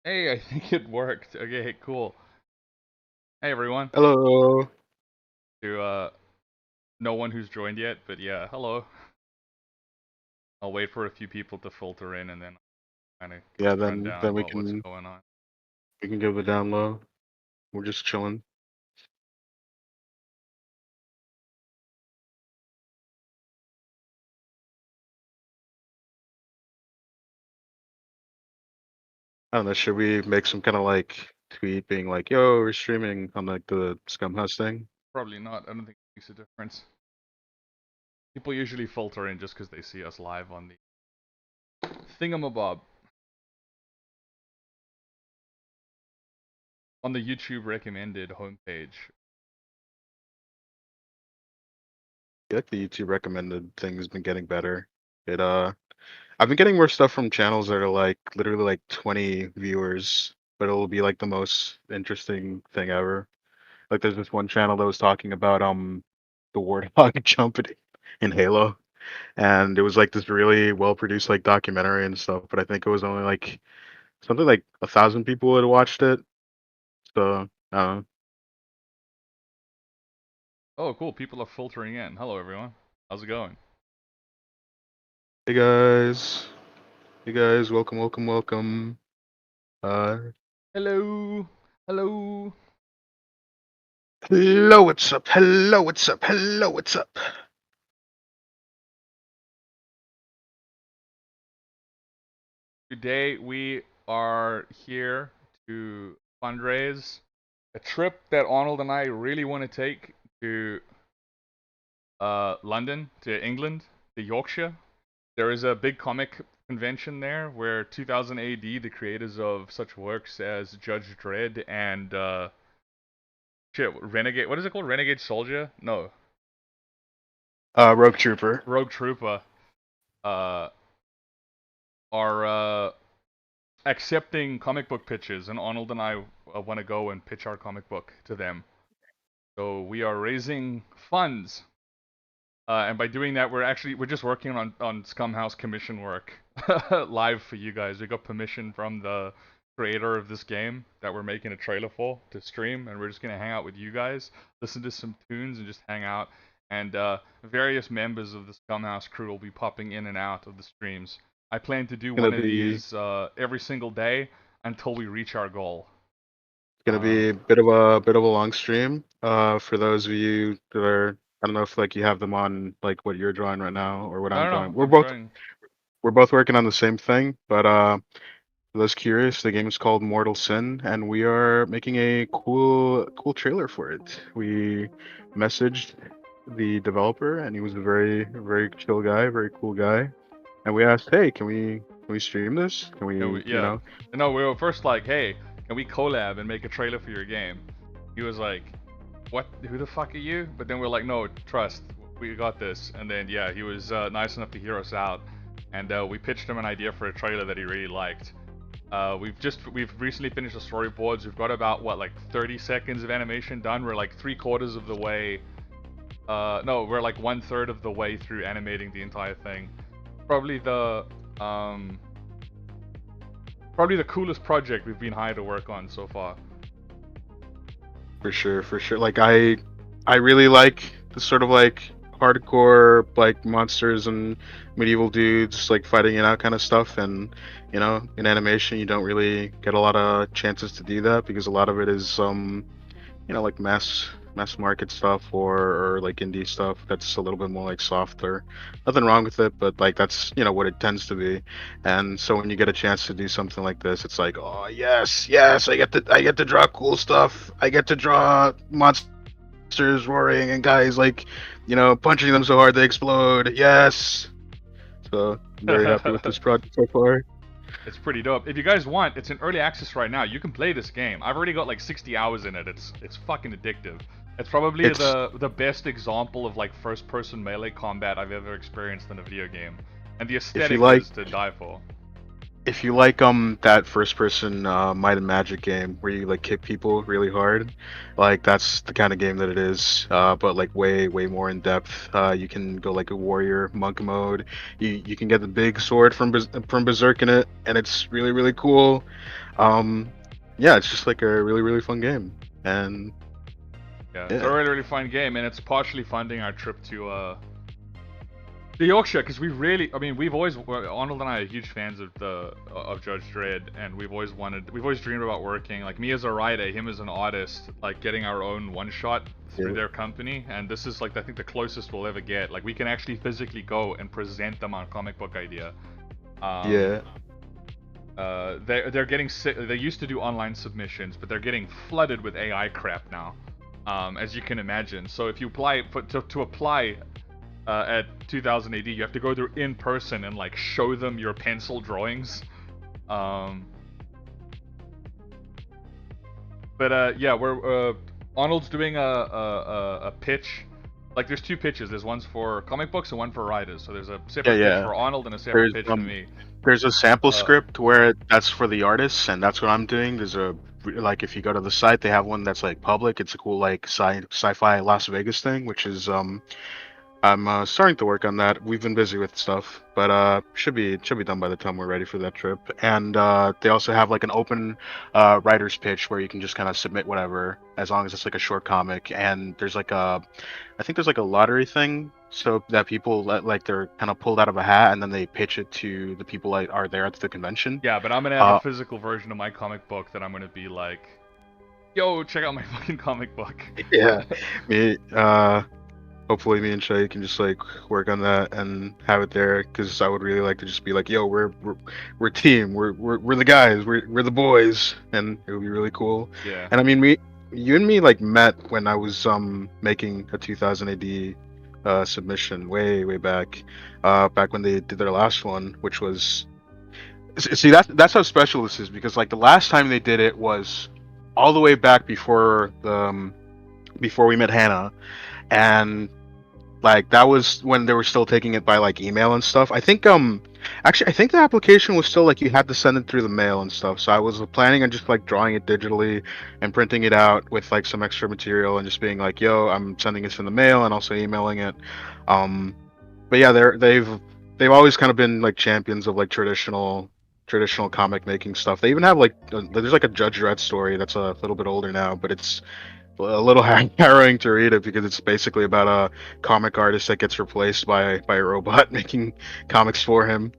Hey, I think it worked. Okay, cool. Hey everyone. Hello. To no one who's joined yet, but yeah, hello. I'll wait for a few people to filter in and then kind of give Yeah, a then rundown we about what's can going on. we can give the down low. We're just chilling. I don't know. Should we make some kind of like tweet being like, "Yo, we're streaming" on like the Scumhouse thing? Probably not. I don't think it makes a difference. People usually filter in just because they see us live on the thingamabob on the YouTube recommended homepage. I feel like the YouTube recommended thing has been getting better. It I've been getting more stuff from channels that are like literally like 20 viewers, but it'll be like the most interesting thing ever. Like there's this one channel that was talking about the Warthog jump in Halo. And it was like this really well produced like documentary and stuff, but I think it was only like something like 1,000 people had watched it. So Oh, cool. People are filtering in. Hello everyone. How's it going? hey guys, hey guys, welcome, welcome, welcome. Uh, Hello. Hello. hello, what's up? Hello, what's up? Hello, what's up? Today we are here to fundraise a trip that Arnold and I really want to take to London, to England, to Yorkshire. There is a big comic convention there where 2000 AD, the creators of such works as Judge Dredd and Renegade. What is it called? Renegade Soldier? No, Rogue Trooper. Rogue Trooper. Uh, are accepting comic book pitches, and Arnold and I want to go and pitch our comic book to them. So we are raising funds, and by doing that, we're just working on Scumhouse commission work live for you guys. We got permission from the creator of this game that we're making a trailer for to stream, and we're just gonna hang out with you guys, listen to some tunes, and just hang out. And various members of the Scumhouse crew will be popping in and out of the streams. I plan to do Gonna one of be these every single day until we reach our goal. gonna Um, be a bit of a long stream. For those of you that are, I don't know if like you have them on like what you're drawing right now or what I I'm don't drawing. know. I'm showing. We're both working on the same thing, but for those curious, the game is called Mortal Sin, and we are making a cool trailer for it. We messaged the developer, and he was a very chill guy, very cool guy. And we asked, "Hey, can we stream this? Can we, you Yeah. know?" No, we were first like, hey, can we collab and make a trailer for your game? He was like, what? Who the fuck are you? But then we're like, no, trust, we got this. And then yeah, he was nice enough to hear us out, and we pitched him an idea for a trailer that he really liked. We've recently finished the storyboards. We've got about what, like 30 seconds of animation done. We're like 3/4 of the way. No, we're like 1/3 of the way through animating the entire thing. Probably the um probably the coolest project we've been hired to work on so far. For sure, for sure. Like I really like the sort of like hardcore like monsters and medieval dudes like fighting it out kind of stuff. And in animation you don't really get a lot of chances to do that because a lot of it is like mass market stuff or like indie stuff that's a little bit more like softer. Nothing wrong with it, but like that's what it tends to be. And so when you get a chance to do something like this, it's like, oh yes, yes, I get to draw cool stuff. I get to draw monsters roaring and guys like punching them so hard they explode. Yes. So I'm very happy with this project so far. It's pretty dope. If you guys want, it's in early access right now. You can play this game. I've already got like 60 hours in it. It's fucking addictive. It's probably It's the best example of like first person melee combat I've ever experienced in a video game. And the if you aesthetic like is to die for. if you like that first person Might and Magic game where you like kick people really hard, like that's the kind of game that it is. But like way more in depth. You can go like a warrior monk mode. You can get the big sword from Berserk in it, and it's really cool. Um, yeah, it's just like a really fun game, and Yeah, it's a yeah, really fun game, and it's partially funding our trip to Yorkshire, because we really, I mean, we've always, Arnold and I are huge fans of Judge Dredd, and we've always dreamed about working, like me as a writer, him as an artist, like getting our own one shot through yeah, their company, and this is like I think the closest we'll ever get. Like we can actually physically go and present them our comic book idea. Um, yeah, they're getting they used to do online submissions, but they're getting flooded with AI crap now, as you can imagine. So if you apply to apply at 2000 AD, you have to go there in person and like show them your pencil drawings. Um, but yeah, we're Arnold's doing a pitch. Like there's two pitches. There's ones for comic books and one for writers. So there's a yeah, separate pitch yeah. for Arnold and a separate There's pitch for me. there's a sample Uh, script where that's for the artists, and that's what I'm doing. There's a like if you go to the site, they have one that's like public. It's a cool like sci-fi Las Vegas thing, which is I'm starting to work on that. We've been busy with stuff, but should be done by the time we're ready for that trip. And they also have like an open writer's pitch where you can just kind of submit whatever, as long as it's like a short comic. And there's like I think there's like a lottery thing, so that people like they're kind of pulled out of a hat, and then they pitch it to the people that are there at the convention. yeah, but I'm gonna have a Uh, physical version of my comic book that I'm gonna be like, yo, check out my fucking comic book. yeah, me hopefully me and Shay can just like work on that and have it there, because I would really like to just be like, yo, we're team, we're the guys, we're the boys, and it would be really cool. Yeah. And I mean, you and me like met when I was making a 2000 AD submission way back, back when they did their last one, which was see that's how special this is, because like the last time they did it was all the way back before the before we met Hannah, and like that was when they were still taking it by like email and stuff. I think actually I think the application was still like you had to send it through the mail and stuff. So I was planning on just like drawing it digitally and printing it out with like some extra material and just being like, "Yo, I'm sending this in the mail," and also emailing it. Um but yeah, they've always kind of been like champions of like traditional comic making stuff. They even have like there's like a Judge Dredd story that's a little bit older now, but it's a little harrowing to read it, because it's basically about a comic artist that gets replaced by a robot making comics for him.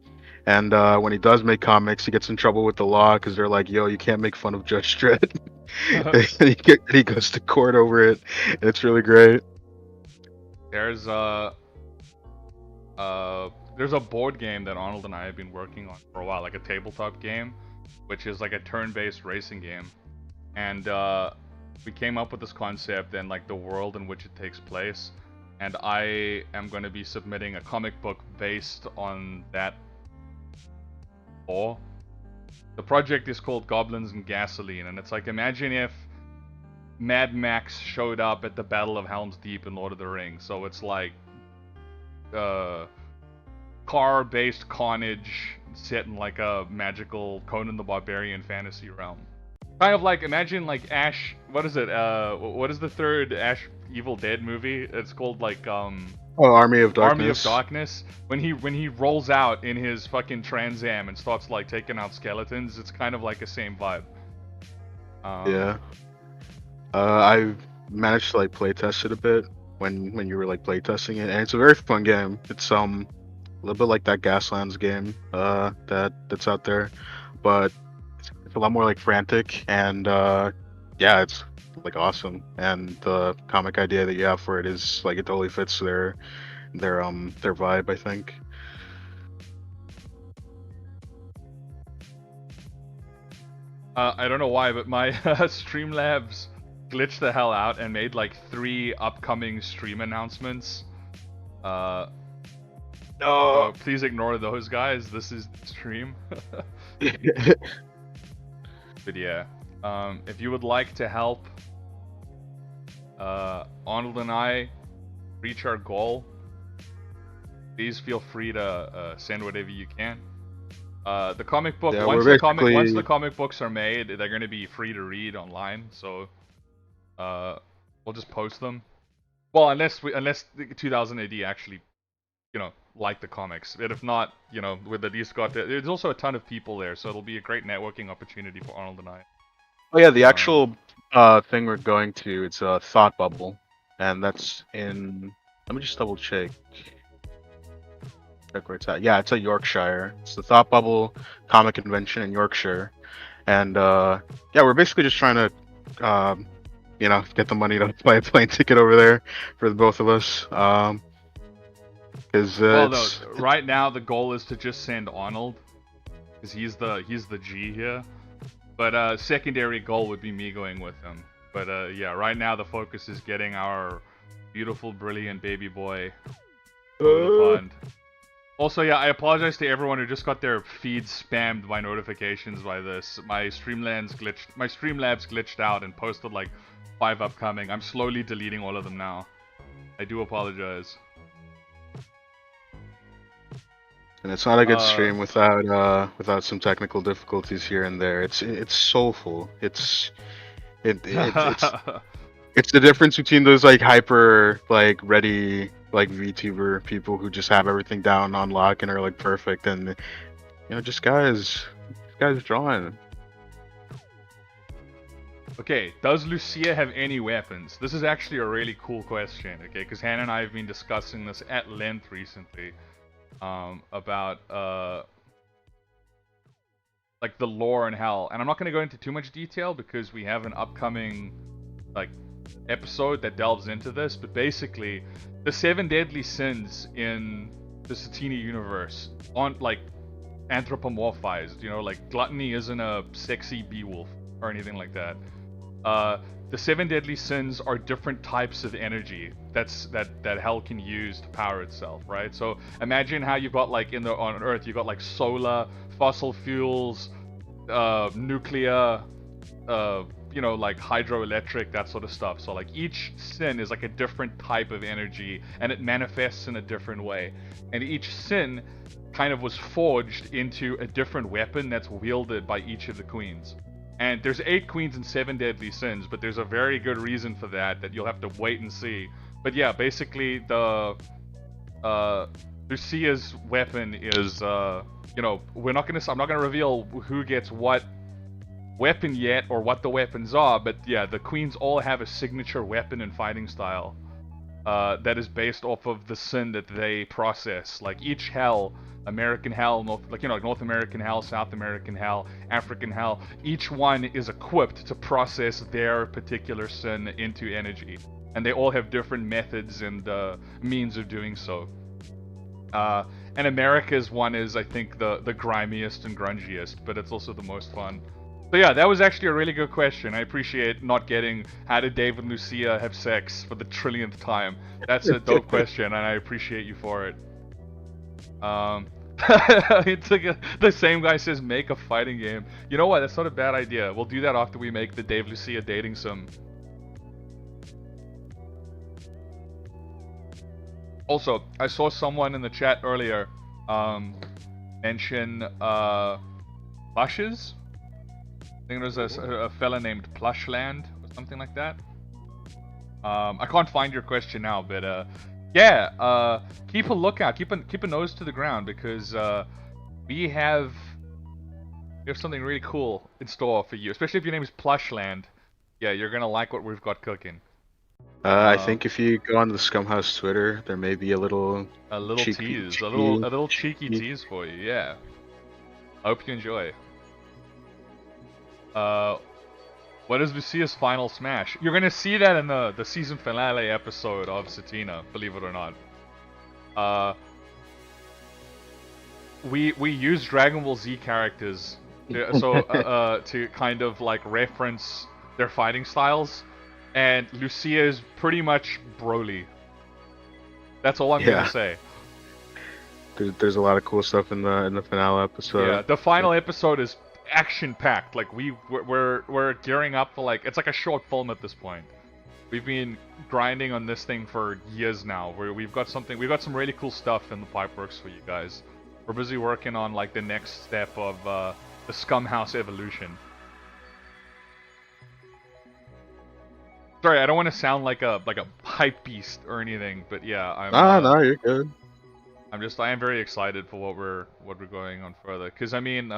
And when he does make comics, he gets in trouble with the law because they're like, "Yo, you can't make fun of Judge Dredd." And he goes to court over it, and it's really great. There's there's a board game that Arnold and I have been working on for a while, like a tabletop game, which is like a turn-based racing game. And we came up with this concept and like the world in which it takes place. And I am going to be submitting a comic book based on that lore. The project is called Goblins and Gasoline, and it's like, imagine if Mad Max showed up at the Battle of Helm's Deep in Lord of the Rings. So it's like car-based carnage set in like a magical Conan the Barbarian fantasy realm. Kind of like, imagine like Ash, what is it? What is the third Ash Evil Dead movie? It's called like Oh, Army of Army of Darkness. Darkness. When he rolls out in his fucking Trans Am and starts like taking out skeletons, it's kind of like the same vibe. Yeah. I managed to like play test it a bit when you were like play testing it, and it's a very fun game. It's a little bit like that Gaslands game that's out there, but it's a lot more like frantic, and yeah, it's like awesome. And the comic idea that you have for it is like it totally fits their vibe, I think. I don't know why, but my Streamlabs glitched the hell out and made like 3 upcoming stream announcements. No. So please ignore those guys. This is the stream. But yeah, if you would like to help Arnold and I reach our goal, please feel free to send whatever you can. The comic book Yeah, once we're once the basically comic books are made, they're going to be free to read online. So we'll just post them. Well, unless 2000 AD actually like the comics. And if not, with at least there's also a ton of people there, so it'll be a great networking opportunity for Arnold and I. Oh yeah, the Um, actual thing we're going to, it's a Thought Bubble, and that's in. Let me just double check. Check where it's at. Yeah, it's at Yorkshire. It's the Thought Bubble Comic Convention in Yorkshire, and yeah, we're basically just trying to, get the money to buy a plane ticket over there for the both of us. Because well, no, it's right now the goal is to just send Arnold, because he's the G here. But secondary goal would be me going with him. But yeah, right now the focus is getting our beautiful, brilliant baby boy over the pond. Also, yeah, I apologize to everyone who just got their feeds spammed by notifications by this. My Streamlabs glitched out and posted like 5 upcoming. I'm slowly deleting all of them now. I do apologize. And it's not a good stream without some technical difficulties here and there. It's soulful. It's it's the difference between those like hyper like ready like VTuber people who just have everything down on lock and are like perfect, and just guys drawing. Okay, does Lucia have any weapons? This is actually a really cool question, okay? Because Hannah and I have been discussing this at length recently, about like the lore in Hell, and I'm not going to go into too much detail because we have an upcoming like episode that delves into this. But basically, the 7 deadly sins in the Satina universe aren't like anthropomorphized. Like gluttony isn't a sexy Beowulf or anything like that. The 7 deadly sins are different types of energy that hell can use to power itself, right? So imagine how you've got like on Earth you've got like solar, fossil fuels, nuclear, like hydroelectric, that sort of stuff. So like each sin is like a different type of energy and it manifests in a different way. And each sin kind of was forged into a different weapon that's wielded by each of the queens. And there's 8 queens and 7 deadly sins, but there's a very good reason for that you'll have to wait and see. But yeah, basically the Lucia's weapon is I'm not gonna reveal who gets what weapon yet or what the weapons are, but yeah, the queens all have a signature weapon and fighting style that is based off of the sin that they process. Like each hell, American hell, North American hell, South American hell, African hell, each one is equipped to process their particular sin into energy, and they all have different methods and means of doing so. And America's one is, I think, the grimiest and grungiest, but it's also the most fun. So yeah, that was actually a really good question. I appreciate not getting how did Dave and Lucia have sex for the trillionth time. That's a dope question, and I appreciate you for it. It's like the same guy says make a fighting game. You know what? That's not a bad idea. We'll do that after we make the Dave Lucia dating sim. Also, I saw someone in the chat earlier mention plushes. I think there's a fella named Plushland or something like that. I can't find your question now, but yeah, keep a lookout, keep a nose to the ground, because we have something really cool in store for you, especially if your name is Plushland. Yeah, you're gonna like what we've got cooking. I think if you go on the Scumhouse Twitter, there may be a little tease, a little cheeky tease for you. Yeah, I hope you enjoy. What is Lucia's final smash? You're gonna see that in the season finale episode of Satina, believe it or not. We use Dragon Ball Z characters to kind of like reference their fighting styles, and Lucia is pretty much Broly. That's all I'm gonna say. There's a lot of cool stuff in the finale episode. Yeah, the final episode is action-packed. Like we're gearing up for it's like a short film at this point. We've been grinding on this thing for years now. We've got some really cool stuff in the pipeworks for you guys. We're busy working on like the next step of the Scumhouse evolution. Sorry, I don't want to sound like a hype beast or anything, but yeah, No, you're good. I am very excited for what we're going on further. Because I mean,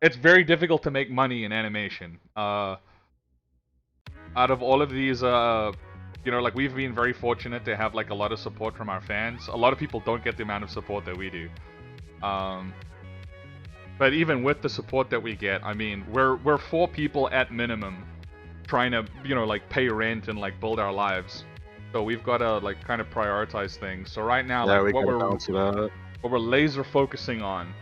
it's very difficult to make money in animation. Out of all of these, you know, like we've been very fortunate to have like a lot of support from our fans. A lot of people don't get the amount of support that we do. But even with the support that we get, I mean, we're 4 people at minimum trying to, you know, like pay rent and like build our lives. So we've got to like kind of prioritize things. So right now, Yeah, like we gotta balance it out. what we're laser focusing on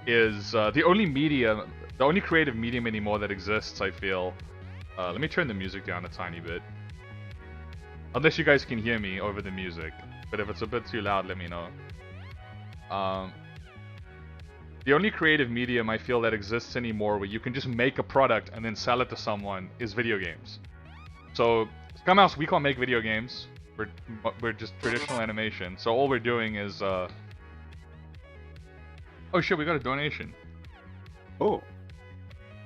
is the only creative medium anymore that exists, I feel. Let me turn the music down a tiny bit. Unless you guys can hear me over the music. But if it's a bit too loud, let me know. The only creative medium I feel that exists anymore where you can just make a product and then sell it to someone is video games. So, Scumhouse, we can't make video games. We're just traditional animation. So all we're doing is, oh shit, we got a donation. Oh.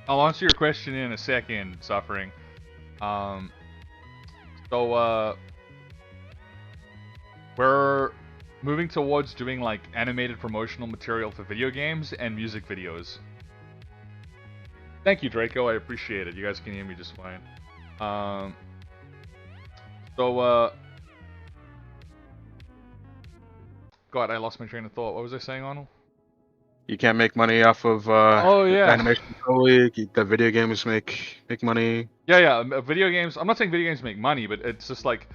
I'll answer your question in a second, Suffering. We're moving towards doing like animated promotional material for video games and music videos. Thank you, Draco. I appreciate it. You guys can hear me just fine. God, I lost my train of thought. What was I saying, Arnold? You can't make money off of oh yeah, animation solely. The video games make money. Yeah. Video games. I'm not saying video games make money, but it's just like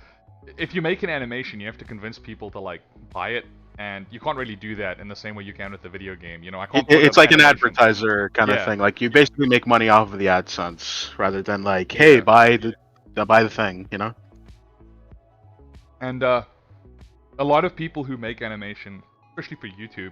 if you make an animation, you have to convince people to like buy it, and you can't really do that in the same way you can with the video game. You know, I can't. It's like an advertiser kind of thing. Like you basically make money off of the AdSense rather than like, hey, buy the thing. You know. And a lot of people who make animation, especially for YouTube,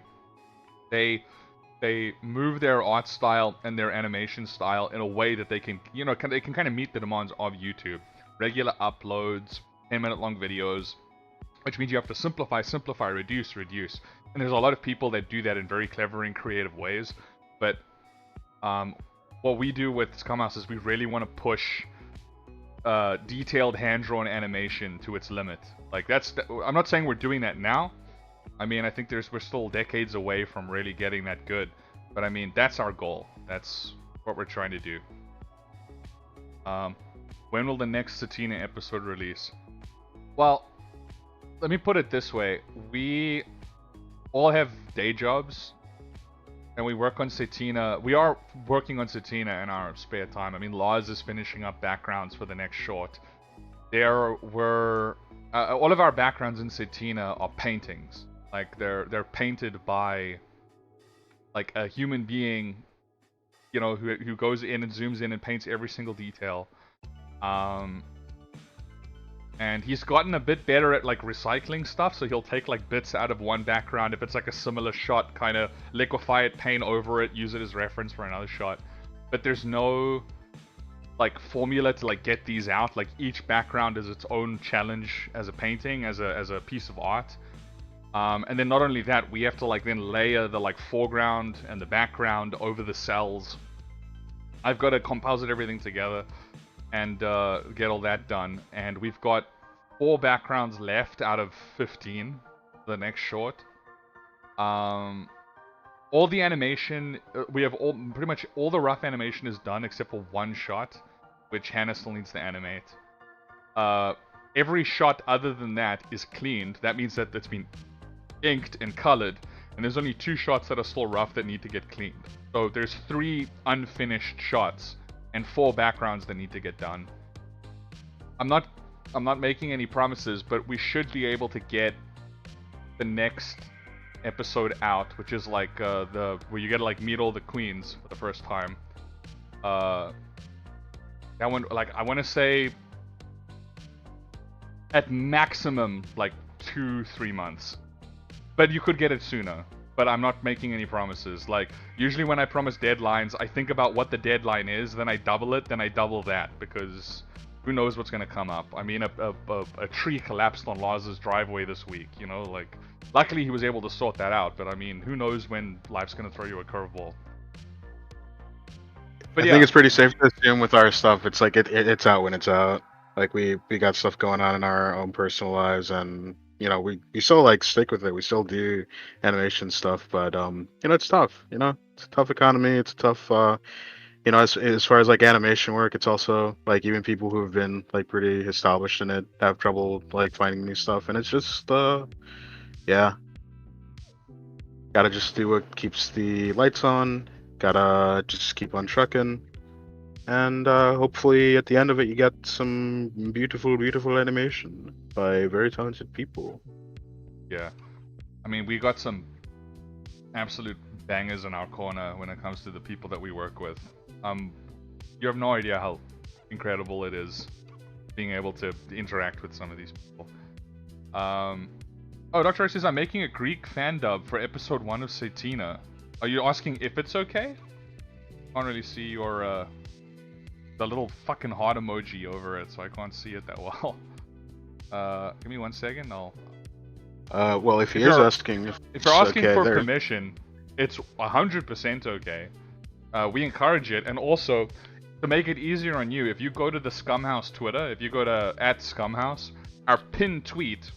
they move their art style and their animation style in a way that they can, you know, they can kind of meet the demands of YouTube. Regular uploads, 10-minute long videos, which means you have to simplify, reduce. And there's a lot of people that do that in very clever and creative ways. But what we do with Scumhouse is we really want to push detailed hand-drawn animation to its limit. Like I'm not saying we're doing that now. I mean, I think we're still decades away from really getting that good. But I mean, that's our goal. That's what we're trying to do. When will the next Satina episode release? Well, let me put it this way. We all have day jobs. And we work on Satina. We are working on Satina in our spare time. I mean, Lars is finishing up backgrounds for the next short. There were... all of our backgrounds in Satina are paintings. Like they're painted by like a human being, you know, who goes in and zooms in and paints every single detail. And he's gotten a bit better at like recycling stuff, so he'll take like bits out of one background if it's like a similar shot, kind of liquefy it, paint over it, use it as reference for another shot. But there's no like formula to like get these out. Like each background is its own challenge as a painting, as a piece of art. And then not only that, we have to like then layer the like foreground and the background over the cells. I've got to composite everything together and get all that done. And we've got 4 backgrounds left out of 15 for the next short. All the animation, we have pretty much all the rough animation is done except for one shot, which Hannah still needs to animate. Every shot other than that is cleaned. That means that it's been inked and colored, and there's only 2 shots that are still rough that need to get cleaned. So there's 3 unfinished shots and 4 backgrounds that need to get done. I'm not making any promises, but we should be able to get the next episode out, which is like where you get to like meet all the queens for the first time. That one, like, I want to say at maximum like 2-3 months. But you could get it sooner. But I'm not making any promises. Like, usually when I promise deadlines, I think about what the deadline is, then I double it, then I double that. Because who knows what's gonna come up? I mean, a tree collapsed on Lars's driveway this week. You know, like, luckily he was able to sort that out. But I mean, who knows when life's gonna throw you a curveball? But I yeah, think it's pretty safe to assume with our stuff, it's like it's out when it's out. Like we got stuff going on in our own personal lives, and you know we still like stick with it. We still do animation stuff, but you know it's tough. You know it's a tough economy. It's a tough you know as far as like animation work, it's also like even people who have been like pretty established in it have trouble like finding new stuff, and it's just yeah, gotta just do what keeps the lights on. Gotta just keep on trucking. And hopefully at the end of it, you get some beautiful, beautiful animation by very talented people. yeah. I mean, we got some absolute bangers in our corner when it comes to the people that we work with. You have no idea how incredible it is being able to interact with some of these people. Oh, Dr. X says, I'm making a Greek fan dub for episode 1 of Satina. Are you asking if it's okay? Can't really see your, the little fucking heart emoji over it, so I can't see it that well. Give me 1 second, I'll... Well, if he is asking if you're asking okay, for there. permission, it's 100% okay. We encourage it, and also, to make it easier on you, if you go to the Scumhouse Twitter, if you go to @Scumhouse, our pinned tweet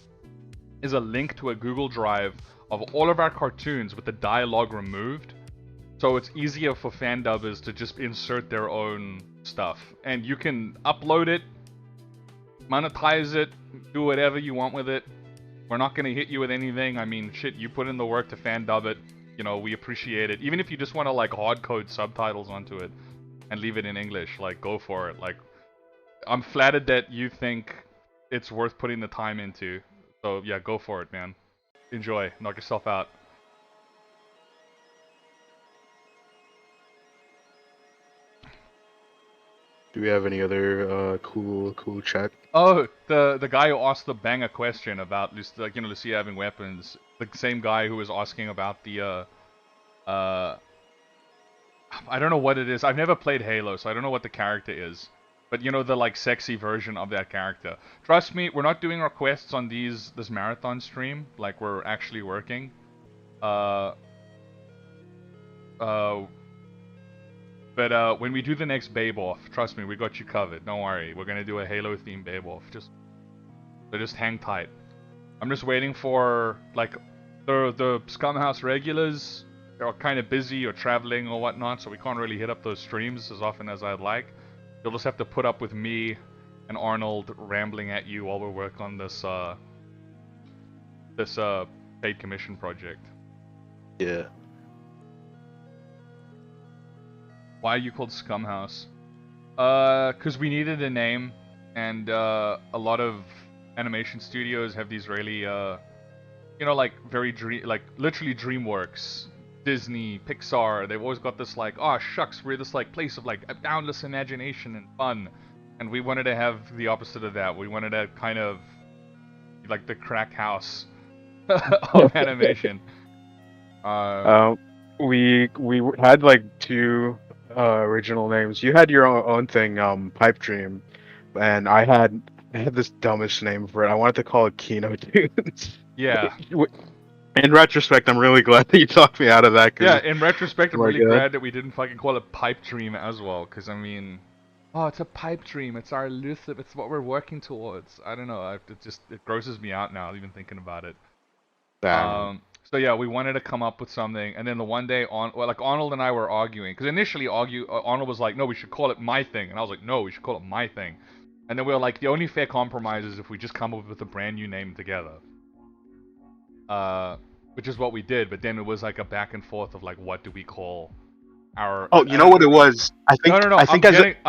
is a link to a Google Drive of all of our cartoons with the dialogue removed. So it's easier for fan dubbers to just insert their own stuff. And you can upload it, monetize it, do whatever you want with it. We're not going to hit you with anything. I mean, shit, you put in the work to fan dub it. You know, we appreciate it. Even if you just want to, like, hard code subtitles onto it and leave it in English, like, go for it. Like, I'm flattered that you think it's worth putting the time into. So, yeah, go for it, man. Enjoy. Knock yourself out. Do we have any other cool chat? Oh, the guy who asked the banger question about Lucia having weapons, the same guy who was asking about the I don't know what it is. I've never played Halo, so I don't know what the character is. But you know, the like sexy version of that character. Trust me, we're not doing our quests on this marathon stream. Like, we're actually working. But when we do the next Babe Off, trust me, we got you covered. Don't worry. We're gonna do a Halo themed Babe Off. Just hang tight. I'm just waiting for like the Scumhouse regulars. They're kind of busy or traveling or whatnot, so we can't really hit up those streams as often as I'd like. You'll just have to put up with me and Arnold rambling at you while we work on this paid commission project. Yeah. Why are you called Scumhouse? Because we needed a name, and a lot of animation studios have these really, you know, like literally DreamWorks, Disney, Pixar. They've always got this like, oh shucks, we're this like place of like boundless imagination and fun, and we wanted to have the opposite of that. We wanted to kind of like the crack house of animation. We had like two original names. You had your own thing, Pipe Dream, and I had this dumbest name for it. I wanted to call it Kino Tunes. Yeah. In retrospect, I'm really glad that you talked me out of that. Yeah, in retrospect, I'm really glad that we didn't fucking call it Pipe Dream as well, because I mean, oh, it's a pipe dream. It's our elusive. It's what we're working towards. I don't know. It grosses me out now even thinking about it. So yeah, we wanted to come up with something, and then the one day Arnold and I were arguing, because initially Arnold was like, no, we should call it My Thing, and I was like, no, we should call it My Thing, and then we were like, the only fair compromise is if we just come up with a brand new name together. Which is what we did, but then it was like a back and forth of like, what do we call our? Oh, you know what it was? I think. No. I'm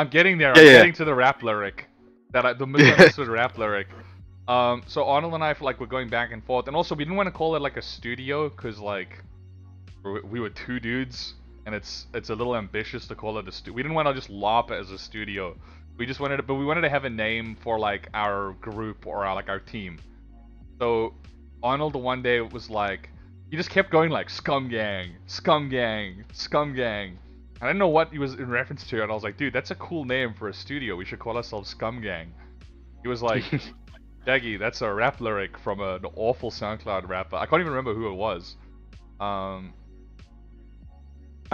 getting there. Yeah, I'm getting to the rap lyric, the misunderstood rap lyric. So Arnold and I were going back and forth, and also we didn't want to call it like a studio, cause like we were two dudes, and it's a little ambitious to call it a studio. We didn't want to just lop it as a studio. We wanted to have a name for like our group or our team. So Arnold one day was like, he just kept going like Scum Gang, Scum Gang, Scum Gang, I didn't know what he was in reference to, and I was like, dude, that's a cool name for a studio. We should call ourselves Scum Gang. He was like, Daggy, that's a rap lyric from an awful SoundCloud rapper. I can't even remember who it was. I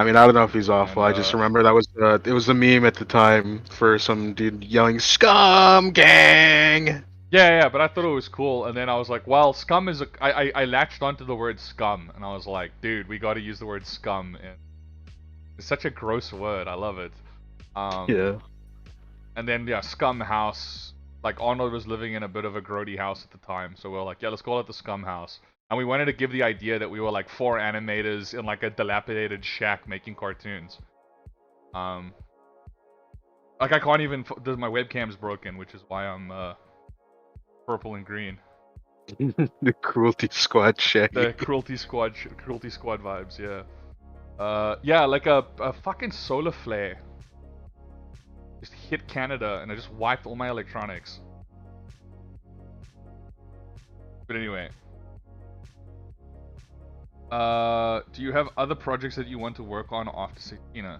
mean, I don't know if he's awful. And I just remember that was it was the meme at the time for some dude yelling "Scum Gang." yeah, but I thought it was cool, and then I was like, well, scum is I latched onto the word scum, and I was like, dude, we got to use the word scum, and it's such a gross word. I love it. Yeah. And then yeah, Scum House. Like Arnold was living in a bit of a grody house at the time, so we were like, yeah, let's call it the Scum House. And we wanted to give the idea that we were like 4 animators in like a dilapidated shack making cartoons. Like I can't even. My webcam's broken, which is why I'm purple and green. The Cruelty Squad shit. The Cruelty Squad vibes, yeah. Yeah, like a fucking solar flare just hit Canada and I just wiped all my electronics. But anyway. Do you have other projects that you want to work on after Satina?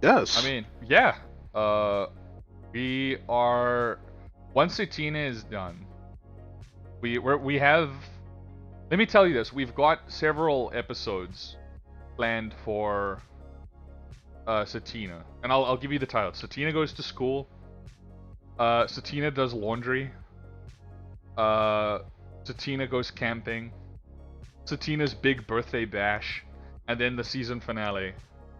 Yes. I mean, yeah. We are... Once Satina is done, we have... Let me tell you this. We've got several episodes planned for Satina. And I'll give you the title. Satina goes to school. Satina does laundry. Satina goes camping. Satina's big birthday bash. And then the season finale.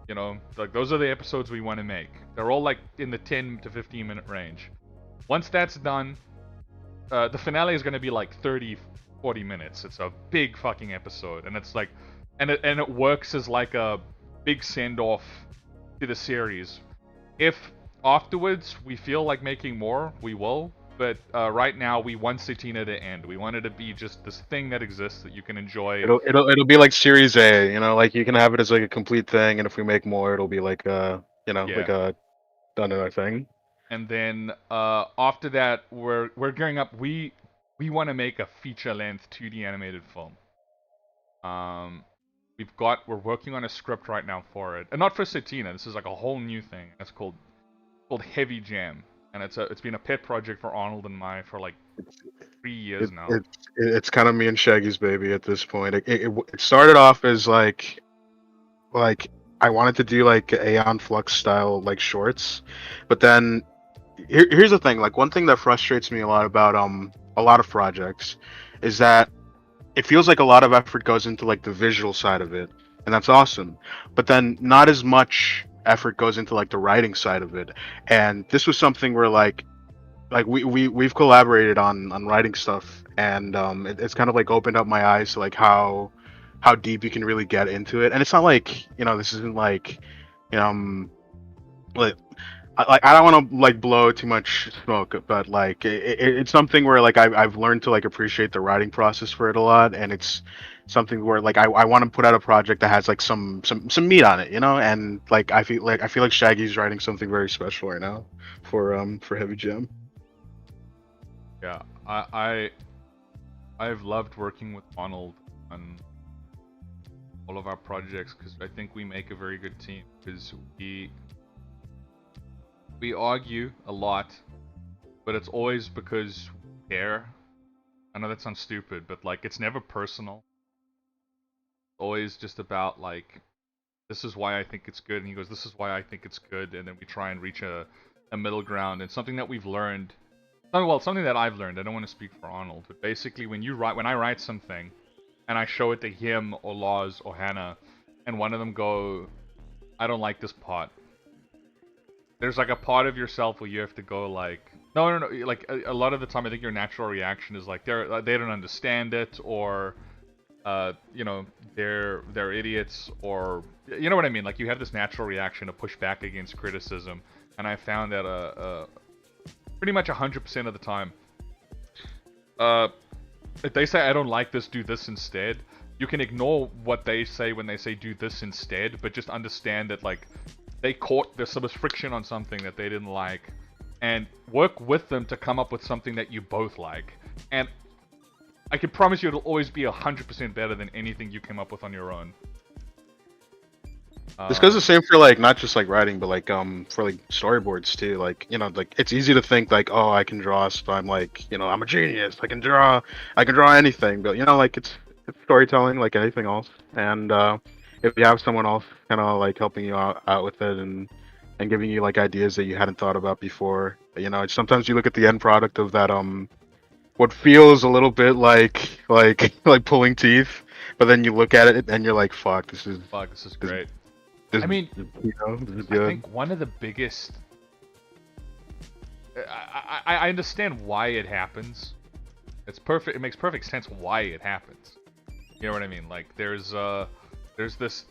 You know, like those are the episodes we want to make. They're all like in the 10 to 15 minute range. Once that's done, the finale is going to be like 30, 40 minutes. It's a big fucking episode. And it's like, and it works as like a big send off to the series. If afterwards we feel like making more, we will. But right now we want Satina to end. We want it to be just this thing that exists that you can enjoy. It'll be like Series A, you know, like you can have it as like a complete thing, and if we make more, it'll be like you know, like a done another thing. And then after that, we're gearing up. We want to make a feature-length 2D animated film. We're working on a script right now for it, and not for Satina. This is like a whole new thing. It's called Heavy Jam, and it's been a pet project for Arnold and I for like 3 years now. It's kind of me and Shaggy's baby at this point. It started off as like I wanted to do like Aeon Flux style like shorts, but then here's the thing. Like one thing that frustrates me a lot about a lot of projects is that it feels like a lot of effort goes into like the visual side of it, and that's awesome. But then not as much effort goes into like the writing side of it. And this was something where like we've collaborated on writing stuff, and it's kind of like opened up my eyes to like how deep you can really get into it. And it's not like, you know, this isn't like, like I don't want to like blow too much smoke, but like it's something where like I've learned to like appreciate the writing process for it a lot, and it's something where like I want to put out a project that has like some meat on it, you know. And like I feel like Shaggy's writing something very special right now for Heavy Jam. Yeah, I've loved working with Arnold on all of our projects because I think we make a very good team. Because we argue a lot, but it's always because we care. I know that sounds stupid, but like it's never personal. It's always just about like, this is why I think it's good, and he goes, this is why I think it's good, and then we try and reach a middle ground. And something that we've learned, something that I've learned, I don't want to speak for Arnold, but basically when I write something, and I show it to him or Lars or Hannah, and one of them go, I don't like this part. There's like a part of yourself where you have to go like, no. Like a lot of the time, I think your natural reaction is like they don't understand it, or you know, they're idiots, or you know what I mean. Like you have this natural reaction to push back against criticism, and I found that pretty much 100% of the time, if they say I don't like this, do this instead. You can ignore what they say when they say do this instead, but just understand that like they caught there's some friction on something that they didn't like, and work with them to come up with something that you both like. And I can promise you it'll always be 100% better than anything you came up with on your own. This goes Uh, the same for like not just like writing, but like for like storyboards too. Like like it's easy to think like, oh, I can draw, so I'm like I'm a genius. I can draw anything. But like it's storytelling like anything else. And if you have someone else kind of like helping you out with it and giving you like ideas that you hadn't thought about before, sometimes you look at the end product of that what feels a little bit like pulling teeth, but then you look at it and you're like, fuck, fuck, this is this great. this I mean, this is I good. think one of the biggest. I understand why it happens. It's perfect. It makes perfect sense why it happens. You know what I mean? Like there's this.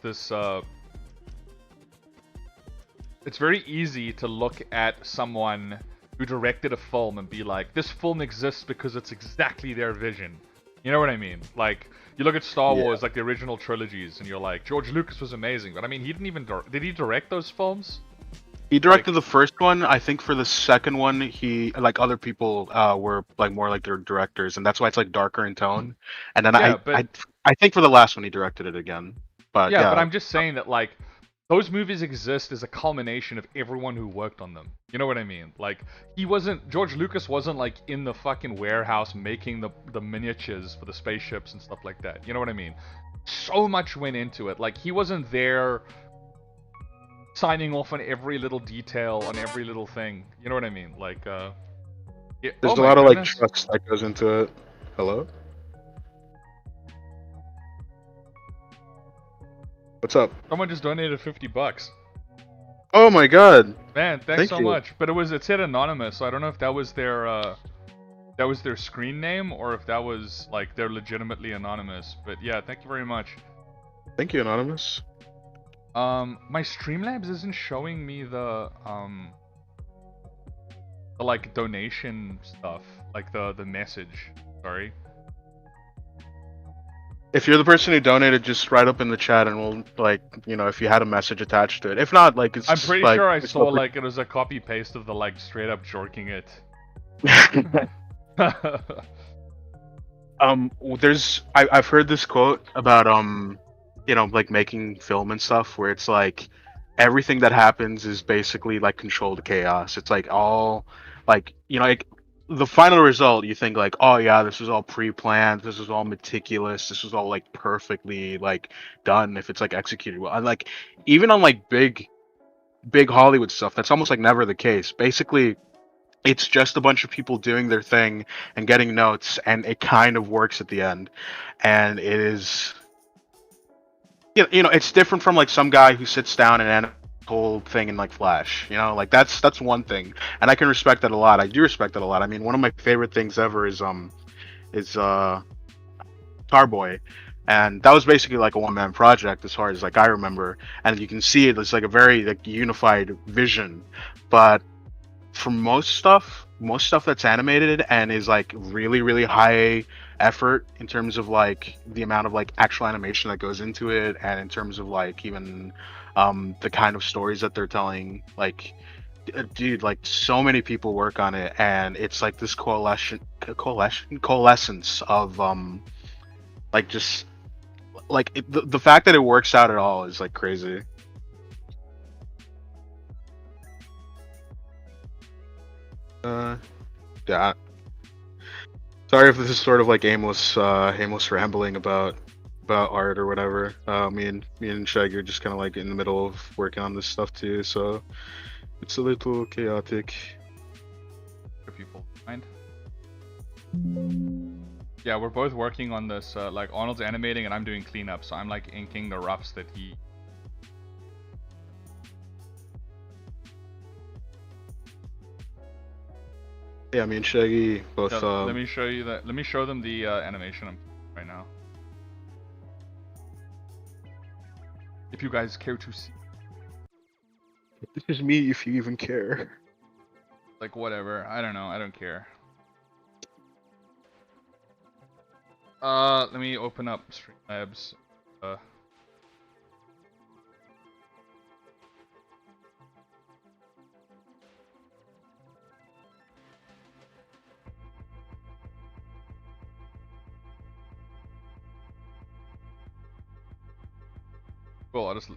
It's very easy to look at someone who directed a film and be like, this film exists because it's exactly their vision. You know what I mean? Like, you look at Star Yeah. Wars, like the original trilogies, and you're like, George Lucas was amazing, but I mean, he didn't even did he direct those films? He Like, directed the first one. I think for the second one, he like other people were like more like their directors, and that's why it's like darker in tone. And then yeah, but I think for the last one he directed it again. But yeah, but yeah, I'm just saying that like those movies exist as a culmination of everyone who worked on them. You know what I mean? Like George Lucas wasn't like in the fucking warehouse making the miniatures for the spaceships and stuff like that. You know what I mean? So much went into it. Like he wasn't there signing off on every little detail, on every little thing. You know what I mean? Like yeah, oh there's a my lot of like goodness. trust that goes into it. Hello, what's up? Someone just donated $50. Oh my god, Man, thanks thank so you. much. But it said anonymous, so I don't know if that was their screen name or if that was like they're legitimately anonymous. But yeah, thank you very much. Thank you, anonymous. My Streamlabs isn't showing me the like donation stuff, like the message. Sorry. If you're the person who donated, just write up in the chat, and we'll like if you had a message attached to it. If not, like I'm it's pretty like sure I it's saw like it was a copy paste of the like straight up jorking it. There's I've heard this quote about like making film and stuff where it's like everything that happens is basically like controlled chaos. It's like all like like the final result you think like, oh yeah, this was all pre-planned, this was all meticulous, this was all like perfectly like done if it's like executed well. And like even on like big Hollywood stuff, that's almost like never the case. Basically it's just a bunch of people doing their thing and getting notes, and it kind of works at the end. And it is it's different from like some guy who sits down and animates the whole thing in like Flash. Like that's one thing, and I can respect that a lot. I do respect that a lot. I mean, one of my favorite things ever is Tarboy, and that was basically like a one-man project as far as like I remember. And you can see it's like a very like unified vision. But for most stuff that's animated and is like really really high effort in terms of like the amount of like actual animation that goes into it, and in terms of like even the kind of stories that they're telling, like dude, like so many people work on it, and it's like this coalescence of like just like the fact that it works out at all is like crazy. Yeah, sorry if this is sort of like aimless rambling about art or whatever. Me and Shaggy are just kind of like in the middle of working on this stuff too, so it's a little chaotic. For people mind. Yeah, we're both working on this. Like Arnold's animating and I'm doing cleanup, so I'm like inking the roughs that he. Yeah, me and Shaggy both. Yeah, let me show you that. Let me show them the animation I'm right now. If you guys care to see. This is me, if you even care. Like whatever. I don't know. I don't care. Let me open up Streamlabs. Cool. I'll just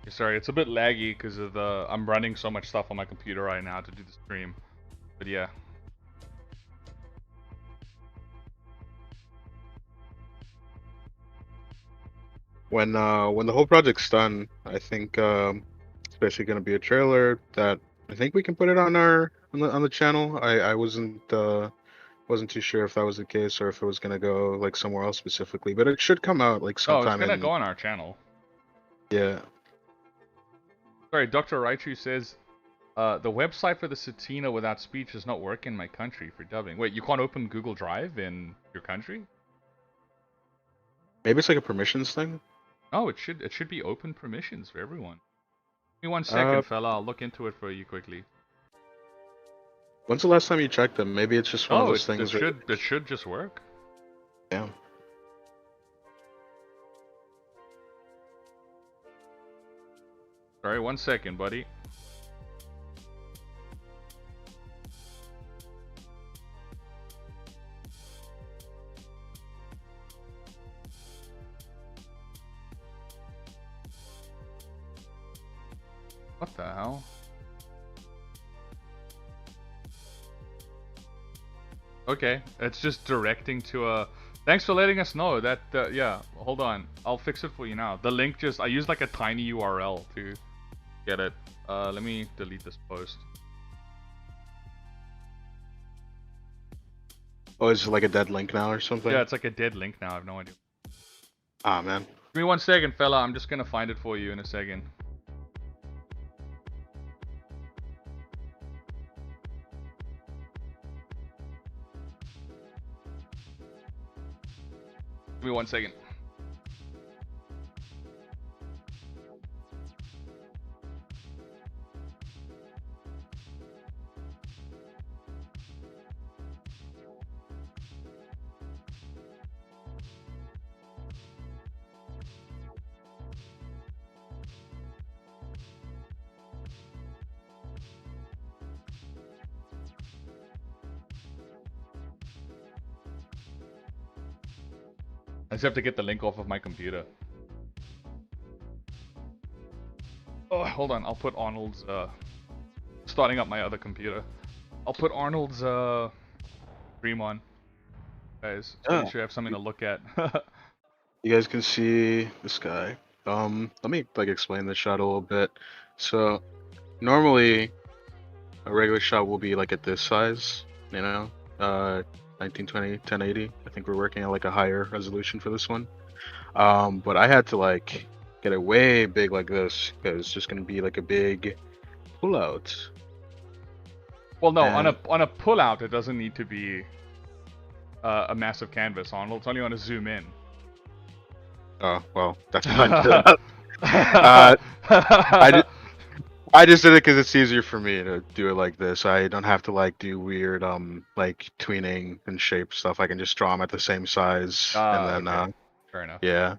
Sorry, it's a bit laggy because of the I'm running so much stuff on my computer right now to do the stream. But yeah. When the whole project's done, I think it's basically gonna be a trailer that I think we can put it on our on the channel. I wasn't too sure if that was the case or if it was gonna go like somewhere else specifically, but it should come out like Oh, it's sometime gonna in go on our channel. yeah. Sorry, Dr. Raichu says the website for the Satina without speech does not work in my country for dubbing. Wait, you can't open Google Drive in your country? Maybe it's like a permissions thing. Oh, it should be open permissions for everyone. Give me one Uh, second, fella. I'll look into it for you quickly. when's the last time you checked them? Maybe it's just one of Oh, those it things where should just work. yeah. Sorry, one second, buddy. What the hell? Okay, it's just directing to a... Thanks for letting us know that, yeah, hold on. I'll fix it for you now. The link just... I used like a tiny URL to get it. Let me delete this post. Oh, is it like a dead link now or something? Yeah, it's like a dead link now. I have no idea. Ah, man. Give me one second, fella. I'm just gonna find it for you in a second. Give me one second. I just have to get the link off of my computer. Oh, hold on. I'll put Arnold's, starting up my other computer. I'll put Arnold's, stream on. Guys, so you should have something to look at. You guys can see this guy. Let me like explain the shot a little bit. So normally a regular shot will be like at this size, you know, 1920, 1080. I think we're working at like a higher resolution for this one. But I had to like get it way big like this because it's just gonna be like a big pullout. Well, no, And on a pullout, it doesn't need to be a massive canvas, Arnold. It's only on a zoom in. oh well, that's fine. I just did it because it's easier for me to do it like this. I don't have to like do weird like tweening and shape stuff. I can just draw them at the same size and then Okay. Fair enough. yeah.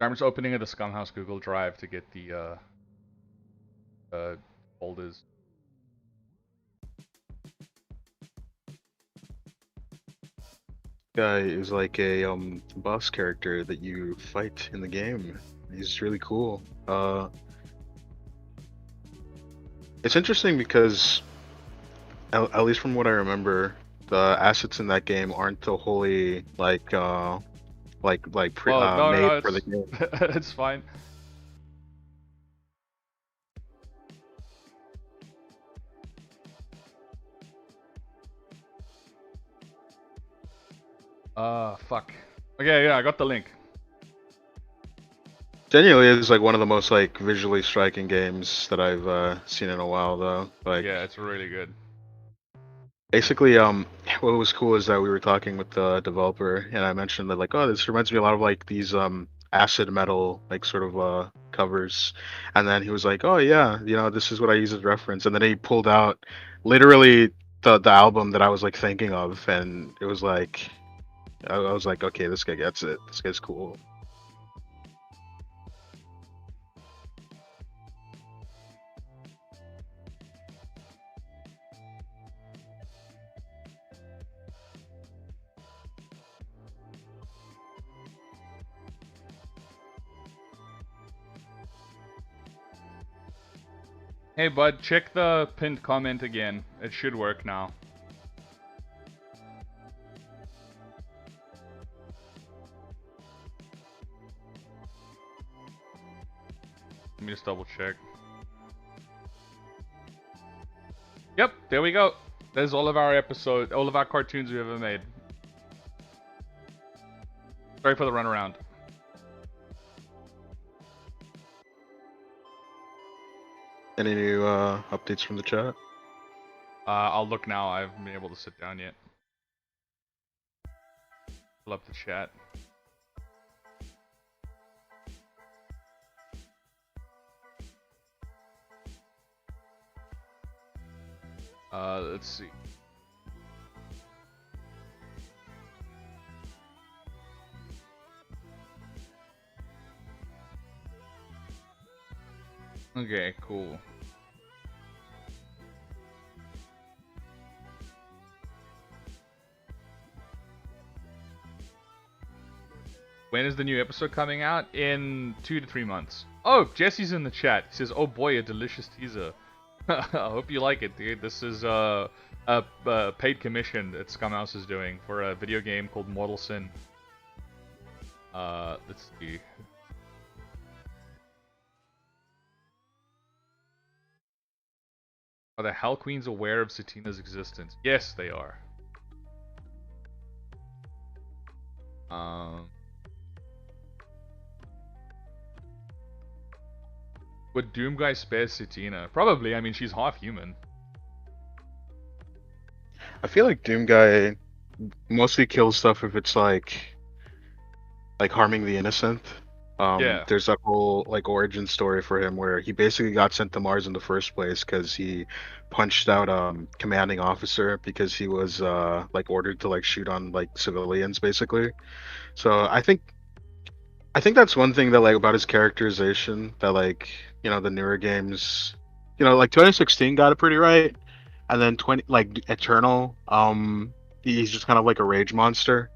I'm just opening the Scumhouse Google Drive to get the folders. Guy is like a boss character that you fight in the game. He's really cool. It's interesting because at least from what I remember, the assets in that game aren't the wholly like Well, no, made no, for the game. it's fine. Fuck. Okay, yeah, I got the link. Genuinely is like one of the most like visually striking games that I've seen in a while though. Like Yeah, it's really good. basically what was cool is that we were talking with the developer and I mentioned that like, oh, this reminds me a lot of like these acid metal like sort of covers, and then he was like, oh yeah, you know, this is what I use as reference, and then he pulled out literally the album that I was like thinking of, and it was like I was like, okay, this guy gets it, this guy's cool. Hey, bud, check the pinned comment again. It should work now. Let me just double check. Yep, there we go. There's all of our episodes, all of our cartoons we've ever made. Sorry for the runaround. Any new updates from the chat? I'll look now. I haven't been able to sit down yet. Pull up the chat. Let's see. Okay, cool. When is the new episode coming out? In 2 to 3 months. Oh, Jesse's in the chat. He says, "Oh boy, a delicious teaser." I hope you like it, dude. This is a paid commission that Scumhouse is doing for a video game called Mortal Sin. Let's see. Are the Hell Queens aware of Satina's existence? Yes, they are. Would Doomguy spare Satina? Probably. I mean, she's half human. I feel like Doomguy mostly kills stuff if it's like harming the innocent. Yeah. There's that whole like origin story for him where he basically got sent to Mars in the first place because he punched out commanding officer because he was like ordered to like shoot on like civilians basically. So I think that's one thing that like about his characterization that like the newer games, like 2016 got it pretty right, and then Eternal, he's just kind of like a rage monster.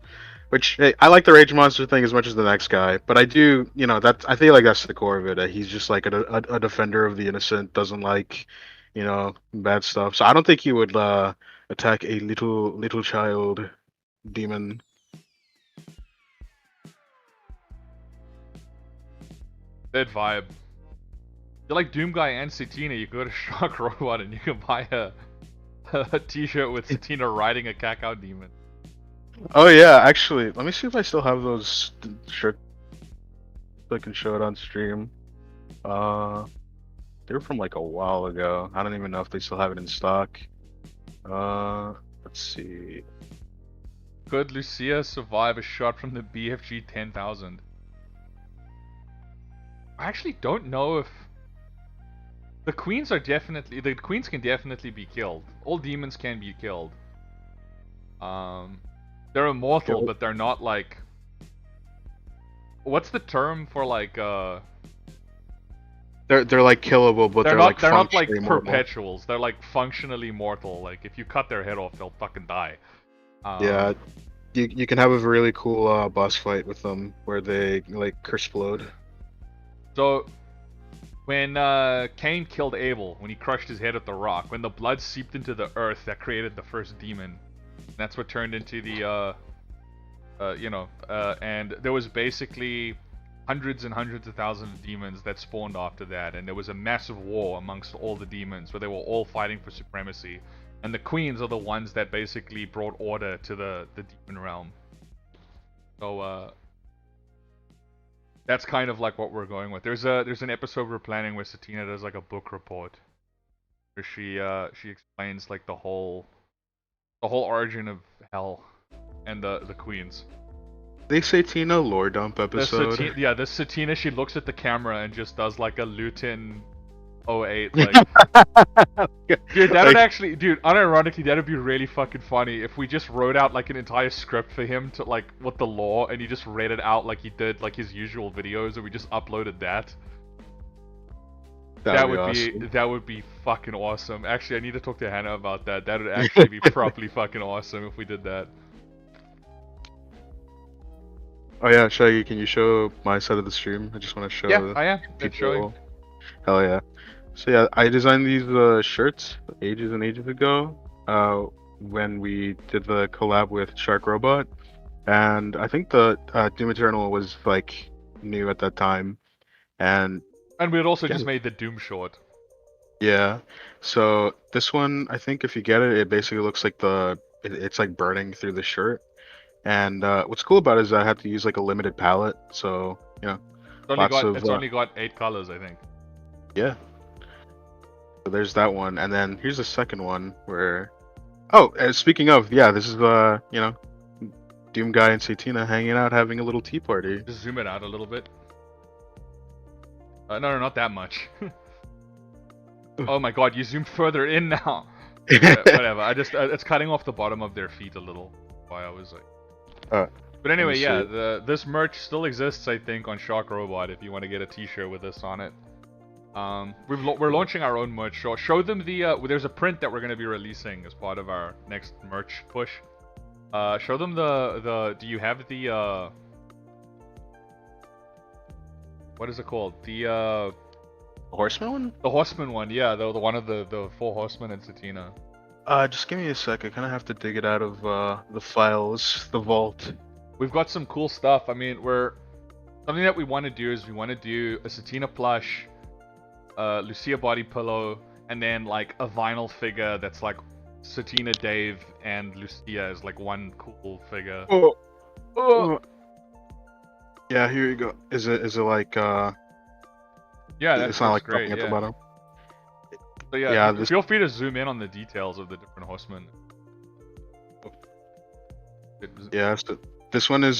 Which hey, I like the rage monster thing as much as the next guy, but I do, that I feel like that's the core of it. He's just like a defender of the innocent, doesn't like, bad stuff. So I don't think he would attack a little child demon. That vibe. You're like Doomguy and Satina. You go to Shock Robot and you can buy a t-shirt with Satina riding a cacao demon. Oh yeah, actually, let me see if I still have those shirts. So I can show it on stream. They were from like a while ago. I don't even know if they still have it in stock. Let's see. Could Lucia survive a shot from the BFG 10,000? I actually don't know if the queens can definitely be killed. All demons can be killed. They're immortal, but they're not like. What's the term for like? They're like killable, but they're not like mortal. perpetuals. They're like functionally mortal. Like if you cut their head off, they'll fucking die. Yeah, you can have a really cool boss fight with them where they like explode. So when Cain killed Abel, when he crushed his head at the rock, when the blood seeped into the earth, that created the first demon. That's what turned into the, and there was basically hundreds and hundreds of thousands of demons that spawned after that, and there was a massive war amongst all the demons where they were all fighting for supremacy, and the queens are the ones that basically brought order to the demon realm. So, that's kind of like what we're going with. There's an episode we're planning where Satina does like a book report, where she explains like the whole origin of hell and the queens. They Satina lore dump episode. The Satina, she looks at the camera and just does like a Lutin 08 like. Dude, that would actually, unironically, that'd be really fucking funny if we just wrote out like an entire script for him to like with the lore, and he just read it out like he did like his usual videos, and we just uploaded that. That would be fucking awesome. Actually, I need to talk to Hannah about that. That would actually be properly fucking awesome if we did that. Oh yeah, Shaggy, can you show my side of the stream? I just want to show. Yeah, I am. It's showing. Hell yeah. So yeah, I designed these shirts ages and ages ago. When we did the collab with Shark Robot, and I think the Doom Eternal was like new at that time, and And we had also yeah, just made the Doom short. yeah. So this one, I think if you get it, it basically looks like it's like burning through the shirt. And what's cool about it is I had to use like a limited palette, so lots of It's only got 8 colors, I think. yeah. So there's that one, and then here's the second one where oh, speaking of, yeah, this is Doom Guy and Satina hanging out having a little tea party. Just zoom it out a little bit. No, not that much. Oh my god, you zoomed further in now. Yeah, whatever. I just it's cutting off the bottom of their feet a little. Why I was like. Uh, But anyway, see yeah, it. this merch still exists, I think, on Shark Robot. If you want to get a T-shirt with this on it. We're launching our own merch. Show them the there's a print that we're gonna be releasing as part of our next merch push. Show them the do you have the what is it called? The Horseman one? the Horseman one, yeah, the one of the 4 Horsemen and Satina. Just give me a sec. I kind of have to dig it out of the files, the vault. We've got some cool stuff. I mean, something that we want to do is we want to do a Satina plush, Lucia body pillow, and then like a vinyl figure that's like Satina, Dave, and Lucia is like one cool figure. Oh, oh. Yeah, here you go. Is it like Yeah, it's not like great. dropping at Yeah. the bottom. So yeah, Yeah, feel free to zoom in on the details of the different horsemen. Yeah, so this one is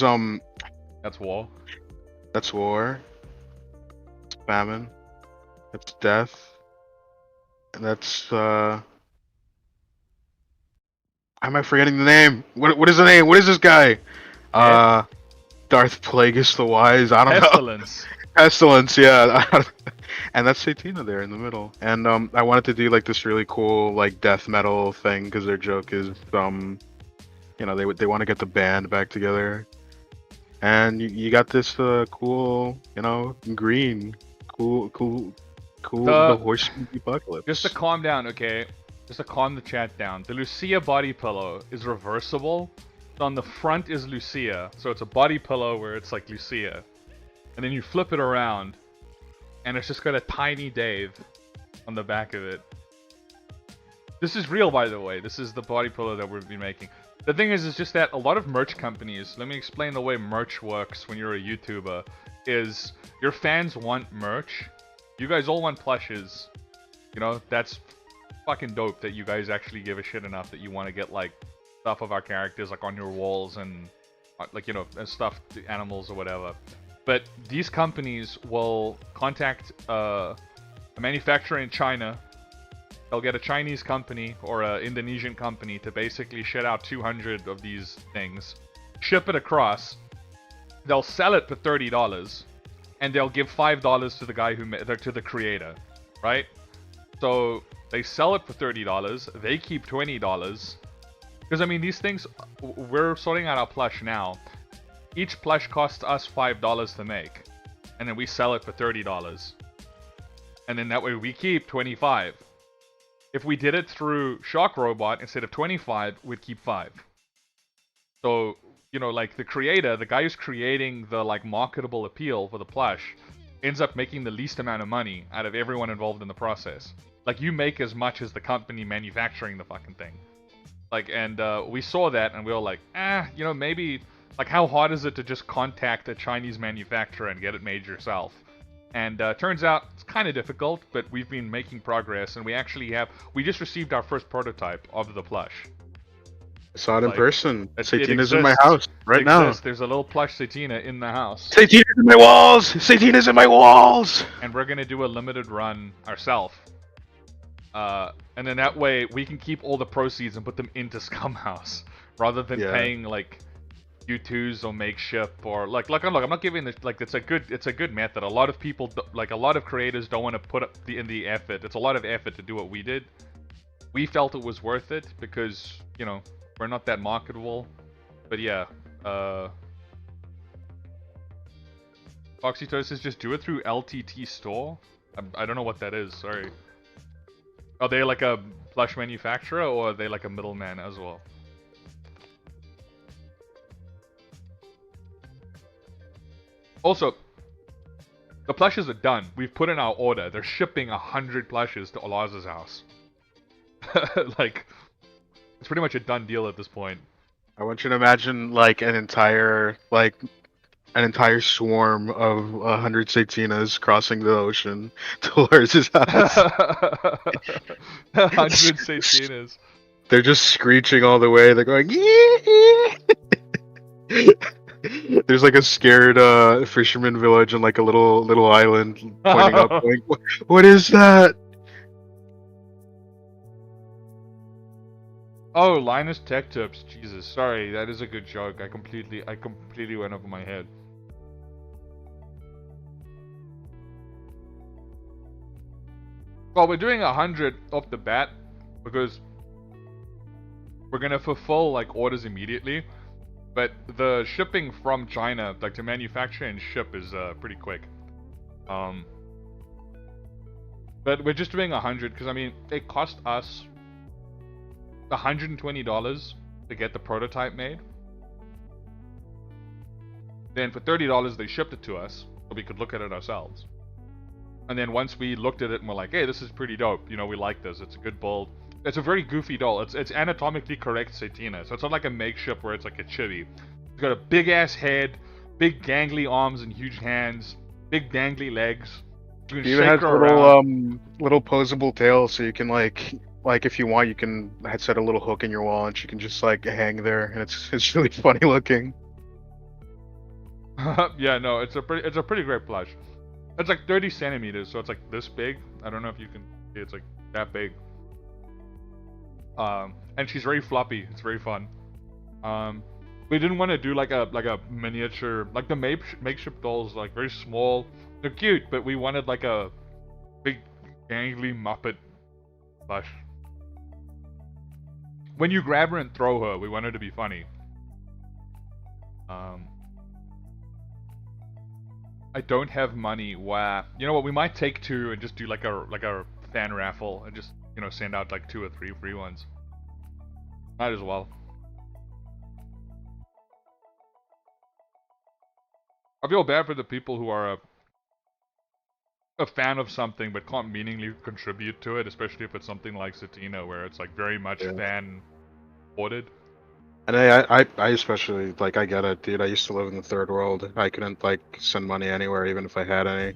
That's war. that's war. That's famine. That's death. And that's How am I forgetting the name? What is the name? What is this guy? Darth Plagueis the Wise. I don't know. Pestilence. Pestilence, yeah. And that's Satina there in the middle. And I wanted to do like this really cool like death metal thing because their joke is they want to get the band back together. And you got this cool green cool the horseman apocalypse. Just to calm down, okay? Just to calm the chat down. The Lucia body pillow is reversible. So on the front is Lucia, so it's a body pillow where it's like Lucia. And then you flip it around, and it's just got a tiny Dave on the back of it. This is real, by the way. This is the body pillow that we've been making. The thing is just that a lot of merch companies, let me explain the way merch works when you're a YouTuber, is your fans want merch. You guys all want plushes. You know, that's fucking dope that you guys actually give a shit enough that you want to get, like, stuff of our characters, like, on your walls and, like, you know, and stuffed animals or whatever. But these companies will contact a manufacturer in China. They'll get a Chinese company or an Indonesian company to basically shit out 200 of these things, ship it across. They'll sell it for $30, and they'll give $5 to the guy to the creator, right? So they sell it for $30. They keep $20. Because I mean, these things, we're sorting out our plush now. Each plush costs us $5 to make, and then we sell it for $30. And then that way we keep 25. If we did it through Shock Robot, instead of 25, we'd keep 5. So, you know, like the creator, the guy who's creating the like marketable appeal for the plush, ends up making the least amount of money out of everyone involved in the process. Like, you make as much as the company manufacturing the fucking thing. Like, and we saw that, and we were like, you know, maybe, like, how hard is it to just contact a Chinese manufacturer and get it made yourself? And turns out it's kind of difficult, but we've been making progress, and we just received our first prototype of the plush. I saw it in person. It Satina's in my house right now. There's a little plush Satina in the house. Satina's in my walls! Satina's in my walls! And we're gonna do a limited run ourselves. And then that way we can keep all the proceeds and put them into Scumhouse, rather than paying like U2s or makeshift or like look, I'm not giving this, like, it's a good method. A lot of people, like a lot of creators, don't want to put up the effort. It's a lot of effort to do what we did. We felt it was worth it because, you know, we're not that marketable. But yeah, Foxy Toast says just do it through LTT store. I don't know what that is. Sorry. Are they like a plush manufacturer, or are they like a middleman as well? Also, the plushes are done. We've put in our order. They're shipping 100 plushes to Olaz's house. Like, it's pretty much a done deal at this point. I want you to imagine like an entire swarm of 100 Satinas crossing the ocean towards his house. 100 Satinas. They're just screeching all the way. They're going. There's like a scared fisherman village on like a little island pointing up, going, "What is that?" Oh, Linus Tech Tips. Jesus, sorry, that is a good joke. I completely went over my head. Well, we're doing 100 off the bat because we're gonna fulfill like orders immediately, but the shipping from China, like to manufacture and ship, is pretty quick. But we're just doing 100 because I mean it cost us $120 to get the prototype made. Then for $30 they shipped it to us so we could look at it ourselves. And then once we looked at it and we're like, hey, this is pretty dope. You know, we like this. It's a good build. It's a very goofy doll. It's anatomically correct Satina. So it's not like a makeshift where it's like a chibi. It's got a big ass head, big gangly arms and huge hands, big dangly legs. You can even shake has her little around. little posable tail, so you can like if you want, you can set a little hook in your wall and she can just like hang there, and it's really funny looking. Yeah, no, it's a pretty great plush. It's like 30 centimeters, so it's like this big. I don't know if you can see, it's like that big. And she's very floppy. It's very fun. We didn't want to do like a miniature, like the makeshift dolls, like very small. They're cute, but we wanted like a big gangly Muppet plush. When you grab her and throw her, we want her to be funny. I don't have money. Wow. You know what? We might take two and just do like a fan raffle and just, you know, send out like 2 or 3 free ones. Might as well. I feel bad for the people who are a fan of something but can't meaningfully contribute to it, especially if it's something like Satina where it's like very much fan supported. And I especially, like, I get it, dude. I used to live in the third world. I couldn't, like, send money anywhere, even if I had any.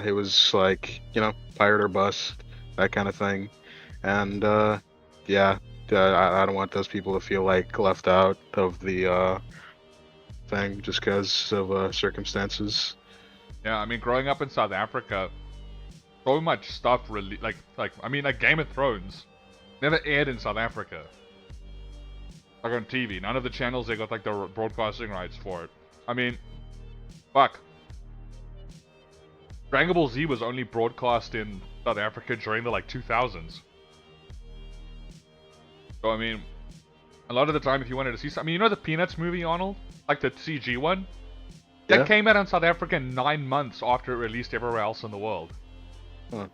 It was, like, you know, pirate or bust, that kind of thing. And, yeah, I don't want those people to feel, like, left out of the, thing just because of, circumstances. Yeah, I mean, growing up in South Africa, so much stuff really, like I mean, like Game of Thrones never aired in South Africa. Like on TV, none of the channels they got like the broadcasting rights for it. I mean, fuck. Dragon Ball Z was only broadcast in South Africa during the like 2000s. So I mean, a lot of the time if you wanted to see something, I mean, you know the Peanuts movie, Arnold? Like the CG one? That came out in South Africa 9 months after it released everywhere else in the world. Huh.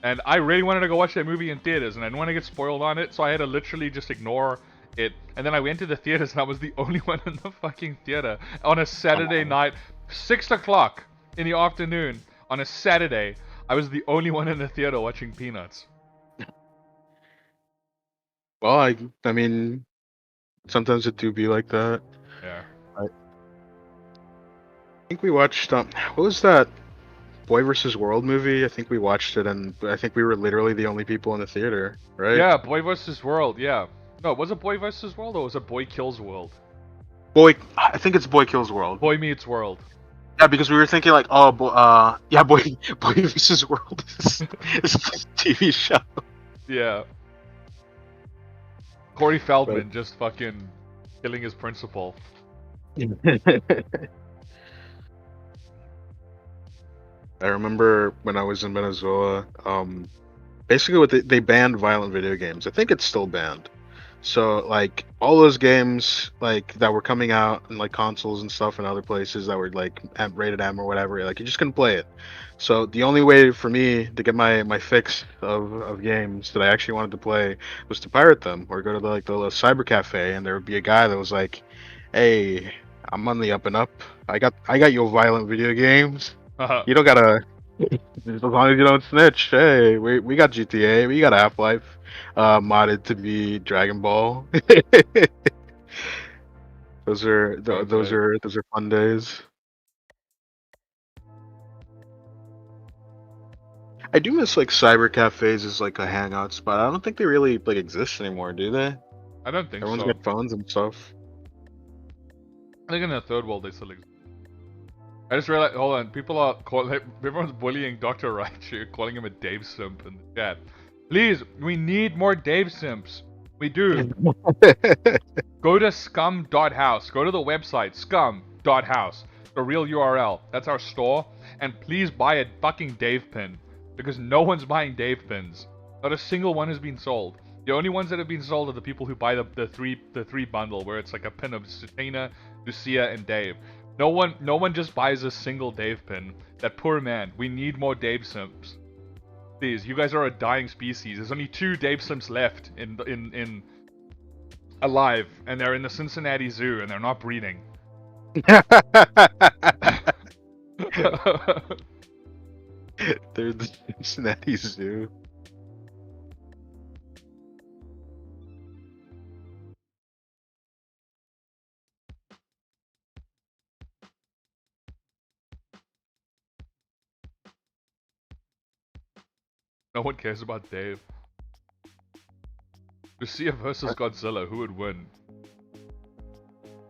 And I really wanted to go watch that movie in theaters, and I didn't want to get spoiled on it, so I had to literally just ignore it. And then I went to the theaters, and I was the only one in the fucking theater on a Saturday night, 6 o'clock in the afternoon on a Saturday. I was the only one in the theater watching Peanuts. Well, I mean, sometimes it do be like that. Yeah. I think we watched, what was that Boy vs. World movie? I think we watched it, and I think we were literally the only people in the theater, right? Yeah, Boy vs. World, yeah. No, was it Boy vs. World, or was it Boy Kills World? I think it's Boy Kills World. Boy Meets World. Yeah, because we were thinking like, oh, yeah, Boy vs. World is a TV show. Yeah. Corey Feldman just fucking killing his principal. I remember when I was in Venezuela, basically they banned violent video games. I think it's still banned. So like all those games like that were coming out in like consoles and stuff and other places that were like rated M or whatever, like you just couldn't play it. So the only way for me to get my fix of games that I actually wanted to play was to pirate them or go to like the cyber cafe, and there would be a guy that was like, "Hey, I'm on the up and up. I got your violent video games. You don't gotta as long as you don't snitch. Hey, we got GTA, we got Half-Life, modded to be Dragon Ball. Okay. Those are fun days. I do miss like cyber cafes as like a hangout spot. I don't think they really like exist anymore, do they? I don't think Everyone's so. got phones and stuff. I think in the third world they still exist. I just realized, hold on, everyone's bullying Dr. Raichu, calling him a Dave simp in the chat. Please, we need more Dave simps. We do. Go to scum.house. Go to the website, scum.house. The real URL. That's our store. And please buy a fucking Dave pin. Because no one's buying Dave pins. Not a single one has been sold. The only ones that have been sold are the people who buy the three bundle, where it's like a pin of Satina, Lucia, and Dave. No one just buys a single Dave pin. That poor man. We need more Dave simps. Please, you guys are a dying species. There's only 2 Dave simps left in alive, and they're in the Cincinnati Zoo, and they're not breeding. They're the Cincinnati Zoo. No one cares about Dave. Lucia versus Godzilla, who would win?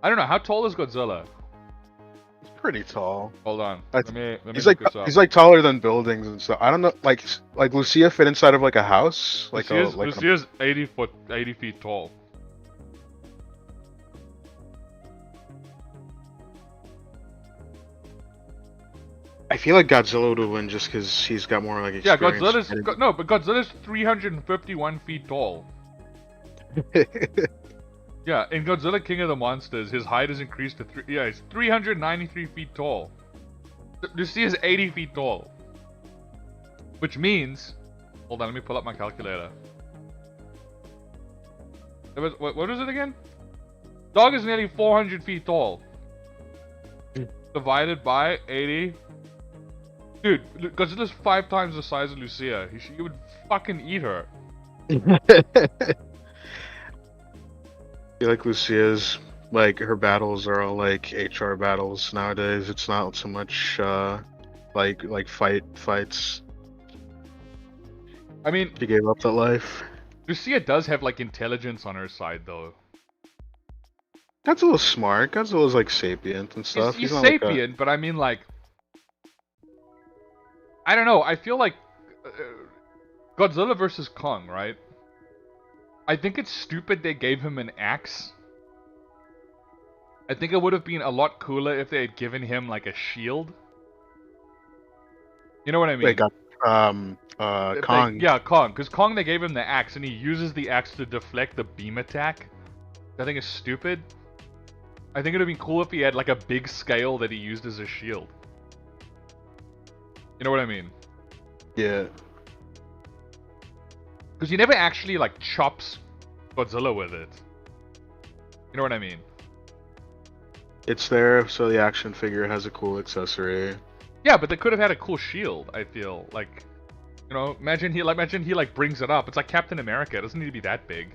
I don't know. How tall is Godzilla? He's pretty tall. Hold on. Let me he's look like this up. he's like taller than buildings and stuff. I don't know, like Lucia fit inside of like a house, Lucia's 80 feet tall. I feel like Godzilla would win just because he's got more like experience. Yeah, but Godzilla's 351 feet tall. Yeah, in Godzilla King of the Monsters, his height is increased to he's 393 feet tall. Lucia's 80 feet tall. Which means, hold on, let me pull up my calculator. What is it again? Dog is nearly 400 feet tall. Divided by 80. Dude, Godzilla's 5 times the size of Lucia. He would fucking eat her. I feel like Lucia's, like, her battles are all like HR battles nowadays. It's not so much like fights. I mean, she gave up that life. Lucia does have like intelligence on her side though. Godzilla's smart. Godzilla's like sapient and stuff. He's sapient, like but I mean like, I don't know. I feel like Godzilla versus Kong, right? I think it's stupid they gave him an axe. I think it would have been a lot cooler if they had given him like a shield. You know what I mean? Wait, Kong. Yeah, Kong. Because Kong, they gave him the axe, and he uses the axe to deflect the beam attack. I think it's stupid. I think it would have been cool if he had like a big scale that he used as a shield. You know what I mean? Yeah. Because he never actually like chops Godzilla with it. You know what I mean? It's there so the action figure has a cool accessory. Yeah, but they could have had a cool shield. I feel like, you know, imagine he like brings it up. It's like Captain America. It doesn't need to be that big.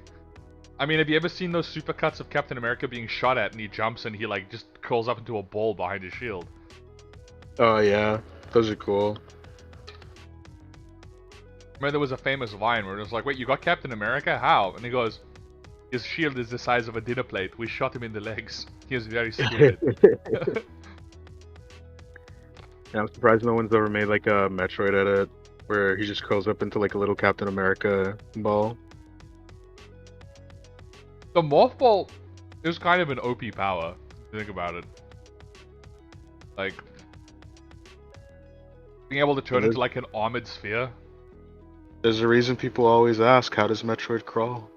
I mean, have you ever seen those supercuts of Captain America being shot at and he jumps and he like just curls up into a ball behind his shield? Oh yeah, those are cool. Remember there was a famous line where it was like, wait, you got Captain America? How? And he goes, his shield is the size of a dinner plate. We shot him in the legs. He was very scared. Yeah, I'm surprised no one's ever made like a Metroid edit where he just curls up into like a little Captain America ball. The Morph Ball is kind of an OP power, if you think about it. Like, being able to turn into like an armored sphere. There's a reason people always ask, how does Metroid crawl?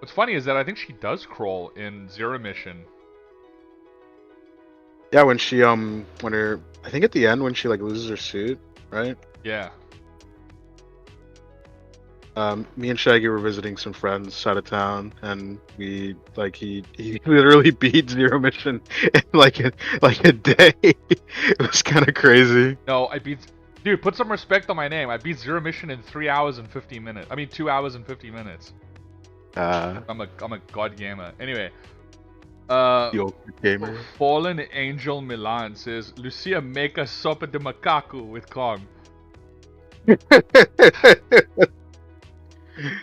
What's funny is that I think she does crawl in Zero Mission. Yeah, when she when her I think at the end when she like loses her suit, right? Yeah. Me and Shaggy were visiting some friends out of town, and we like he literally beat Zero Mission in like a day. It was kind of crazy. No, I beat. Dude, put some respect on my name. I beat Zero Mission in 3 hours and 50 minutes. I mean, 2 hours and 50 minutes. Uh, I'm a god gamer. Anyway, the old gamer. Fallen Angel Milan says, Lucia make a sopa de macaco with Kong.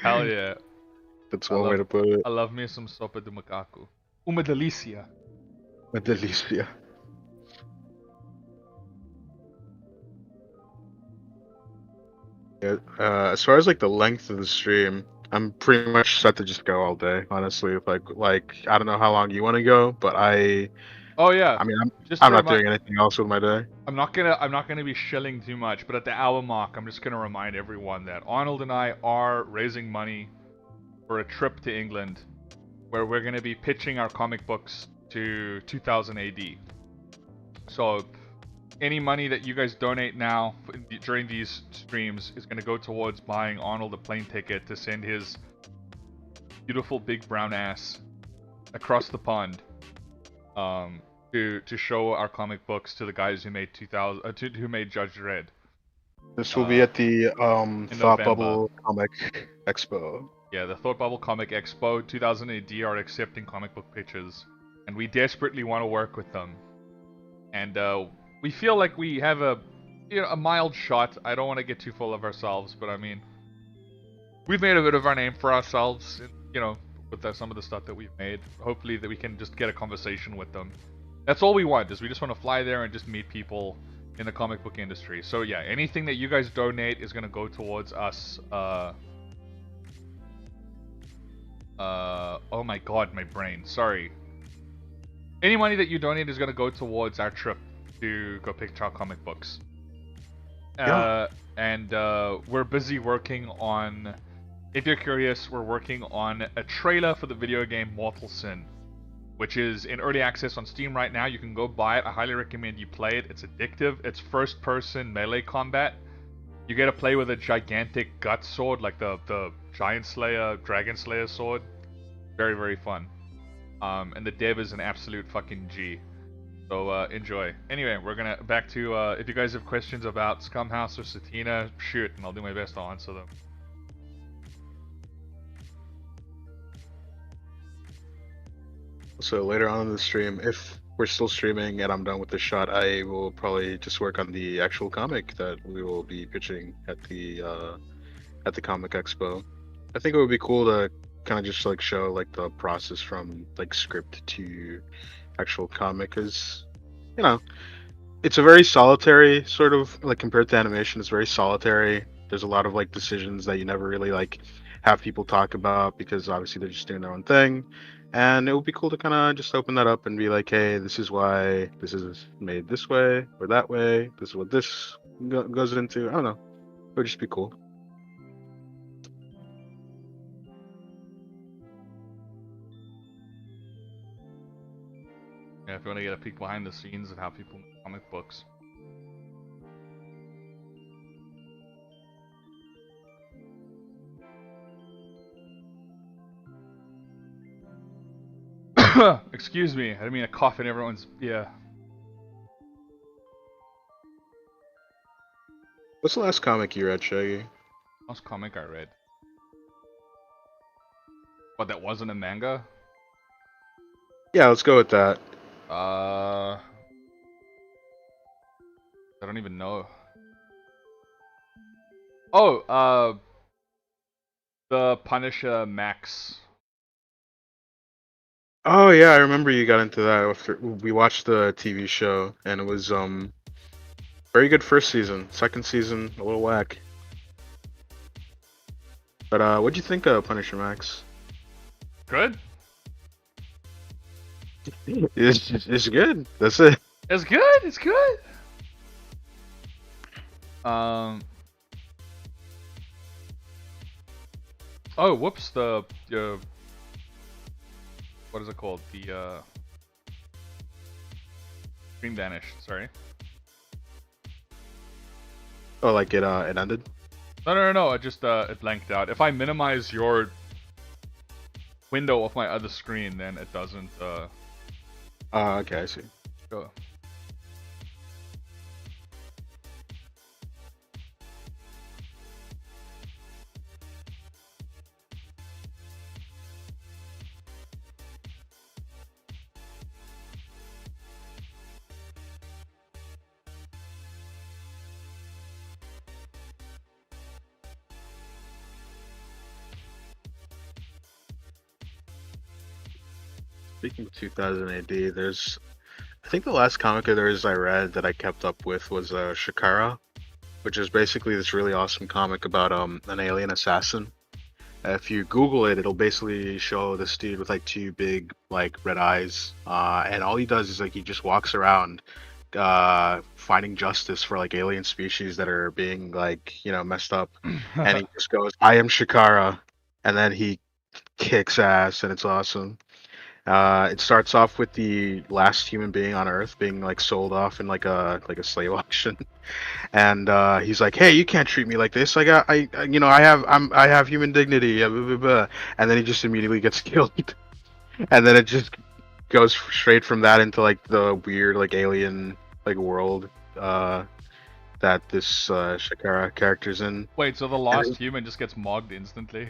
Hell yeah. That's one way to put it. I love me some sopa de macaco. Uma delícia. A delicia. Yeah, as far as like the length of the stream, I'm pretty much set to just go all day. Honestly, like I don't know how long you want to go, but Oh yeah. I mean, Just I'm to not remind, doing anything else with my day. I'm not gonna be shilling too much, but at the hour mark, I'm just gonna remind everyone that Arnold and I are raising money for a trip to England, where we're gonna be pitching our comic books to 2000 AD. So any money that you guys donate now during these streams is gonna go towards buying Arnold a plane ticket to send his beautiful big brown ass across the pond. To show our comic books to the guys who made 2000 who made Judge Dredd. This will be at the in Thought November. Bubble Comic Expo. Yeah, the Thought Bubble Comic Expo 2000 AD are accepting comic book pitches, and we desperately want to work with them. And we feel like we have a mild shot. I don't want to get too full of ourselves, but I mean, we've made a bit of our name for ourselves, with some of the stuff that we've made. Hopefully that we can just get a conversation with them. That's all we want, is we just want to fly there and just meet people in the comic book industry. So yeah, anything that you guys donate is going to go towards us. Oh my god, my brain. Sorry. Any money that you donate is going to go towards our trip to go pick our comic books. And we're busy working on... If you're curious, we're working on a trailer for the video game Mortal Sin, which is in early access on Steam right now. You can go buy it. I highly recommend you play it. It's addictive. It's first-person melee combat. You get to play with a gigantic gut sword, like the Giant Slayer, Dragon Slayer sword. Very, very fun. And the dev is an absolute fucking G. So enjoy. Anyway, we're gonna back to if you guys have questions about Scumhouse or Satina, shoot, and I'll do my best to answer them. So later on in the stream, if we're still streaming and I'm done with the shot, I will probably just work on the actual comic that we will be pitching at the Comic Expo. I think it would be cool to kind of just like show like the process from like script to actual comic, because it's a very solitary sort of, like, compared to animation, it's very solitary. There's a lot of like decisions that you never really like have people talk about, because obviously they're just doing their own thing. And it would be cool to kind of just open that up and be like, hey, this is why this is made this way or that way. This is what this goes into. I don't know. It would just be cool. Yeah, if you want to get a peek behind the scenes of how people make comic books. Excuse me, I didn't mean to cough in everyone's... Yeah. What's the last comic you read, Shaggy? Last comic I read. What, that wasn't a manga? Yeah, let's go with that. I don't even know. Oh, the Punisher Max. Oh yeah, I remember you got into that after we watched the TV show, and it was very good first season. Second season, a little whack. But what'd you think of Punisher Max? Good? It's good. That's it. It's good, it's good. Oh, whoops, the what is it called? The screen vanished. Sorry. Oh, like it ended. No. It just it blanked out. If I minimize your window of my other screen, then it doesn't Okay, I see. go. Speaking of 2000 AD, I think the last comic of theirs I read that I kept up with was Shikara, which is basically this really awesome comic about an alien assassin. If you Google it, it'll basically show this dude with like two big like red eyes, and all he does is like he just walks around, finding justice for like alien species that are being like messed up, and he just goes, "I am Shikara," and then he kicks ass, and it's awesome. It starts off with the last human being on Earth being like sold off in like a slave auction, and he's like, "Hey, you can't treat me like this. I have human dignity." Blah, blah, blah. And then he just immediately gets killed, and then it just goes straight from that into like the weird like alien like world that this Shakara character's in. Wait, so the And lost human just gets mogged instantly?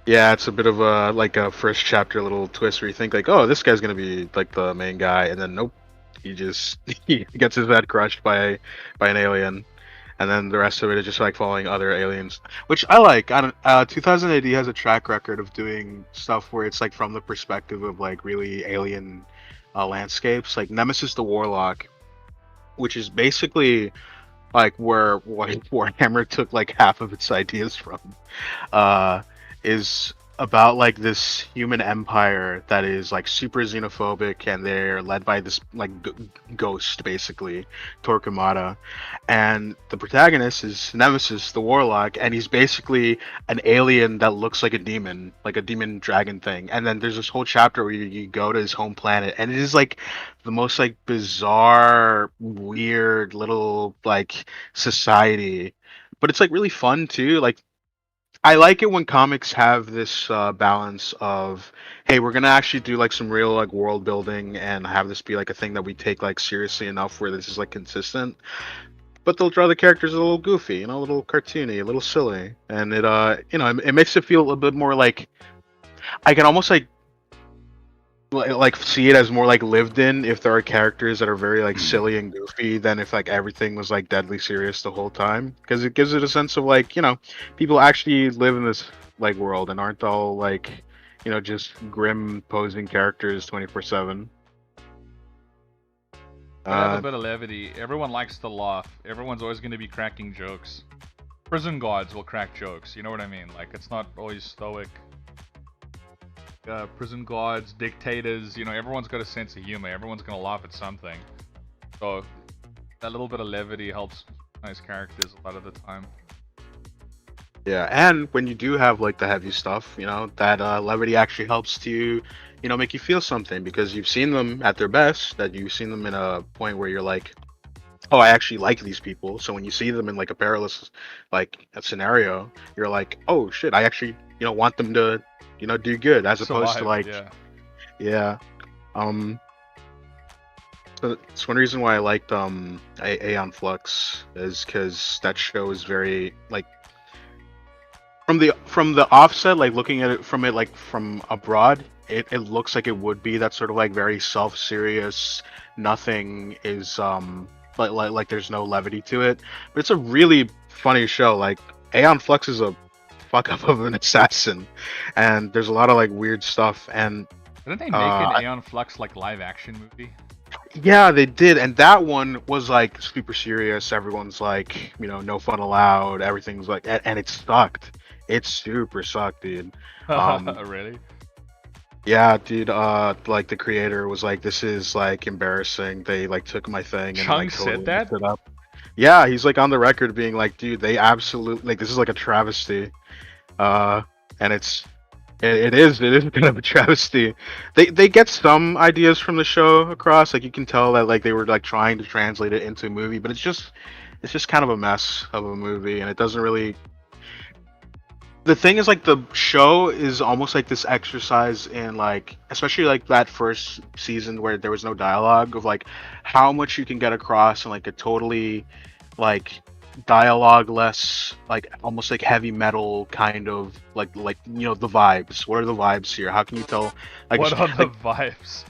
yeah, it's a bit of a like a first chapter little twist where you think like, oh, this guy's gonna be like the main guy, and then nope, he just he gets his head crushed by an alien, and then the rest of it is just like following other aliens, which I like. I don't, 2000 AD has a track record of doing stuff where it's like from the perspective of like really alien landscapes, like Nemesis the Warlock, which is basically like where Warhammer took like half of its ideas from, uh, is about like this human empire that is like super xenophobic, and they're led by this like ghost, basically Torquemada, and the protagonist is Nemesis the Warlock, and he's basically an alien that looks like a demon dragon thing. And then there's this whole chapter where you go to his home planet, and it is like the most like bizarre, weird little like society, but it's like really fun too. Like I like it when comics have this balance of, hey, we're gonna actually do like some real like world building and have this be like a thing that we take like seriously enough where this is like consistent. But they'll draw the characters a little goofy, a little cartoony, a little silly, and it makes it feel a little bit more like I can almost like see it as more like lived in if there are characters that are very like silly and goofy than if like everything was like deadly serious the whole time, because it gives it a sense of like people actually live in this like world and aren't all like just grim posing characters 24/7. Gotta have a bit of levity. Everyone likes to laugh. Everyone's always going to be cracking jokes. Prison guards will crack jokes. You know what I mean? Like, it's not always stoic. Prison guards, dictators, everyone's got a sense of humor. Everyone's gonna laugh at something. So that little bit of levity helps nice characters a lot of the time. Yeah, and when you do have like the heavy stuff, that levity actually helps to, make you feel something, because you've seen them at their best, that you've seen them in a point where you're like, oh, I actually like these people. So when you see them in like a perilous like a scenario, you're like, oh shit, I actually want them to do good, as opposed to like yeah. So it's one reason why I liked Aeon Flux, is because that show is very like from the offset, like looking at it like from abroad, it looks like it would be that sort of like very self-serious, nothing is like there's no levity to it, but it's a really funny show. Like Aeon Flux is a fuck up of an assassin, and there's a lot of like weird stuff. And didn't they make an Aeon Flux like live action movie? yeah, they did, and that one was like super serious. Everyone's like, no fun allowed. Everything's like, and it sucked. It super sucked, dude. Really? Yeah, dude. Like the creator was like, "This is like embarrassing." They like took my thing and like totally said that? messed it up. Yeah, he's like on the record being like, "Dude, they absolutely like this is like a travesty," and It is kind of a travesty. They get some ideas from the show across, like you can tell that like they were like trying to translate it into a movie, but it's just kind of a mess of a movie, and it doesn't really. The thing is, like, the show is almost like this exercise in, like, especially like that first season where there was no dialogue, of like how much you can get across in like a totally like dialogue less, like almost like heavy metal kind of like the vibes. What are the vibes here? How can you tell like What are the like vibes?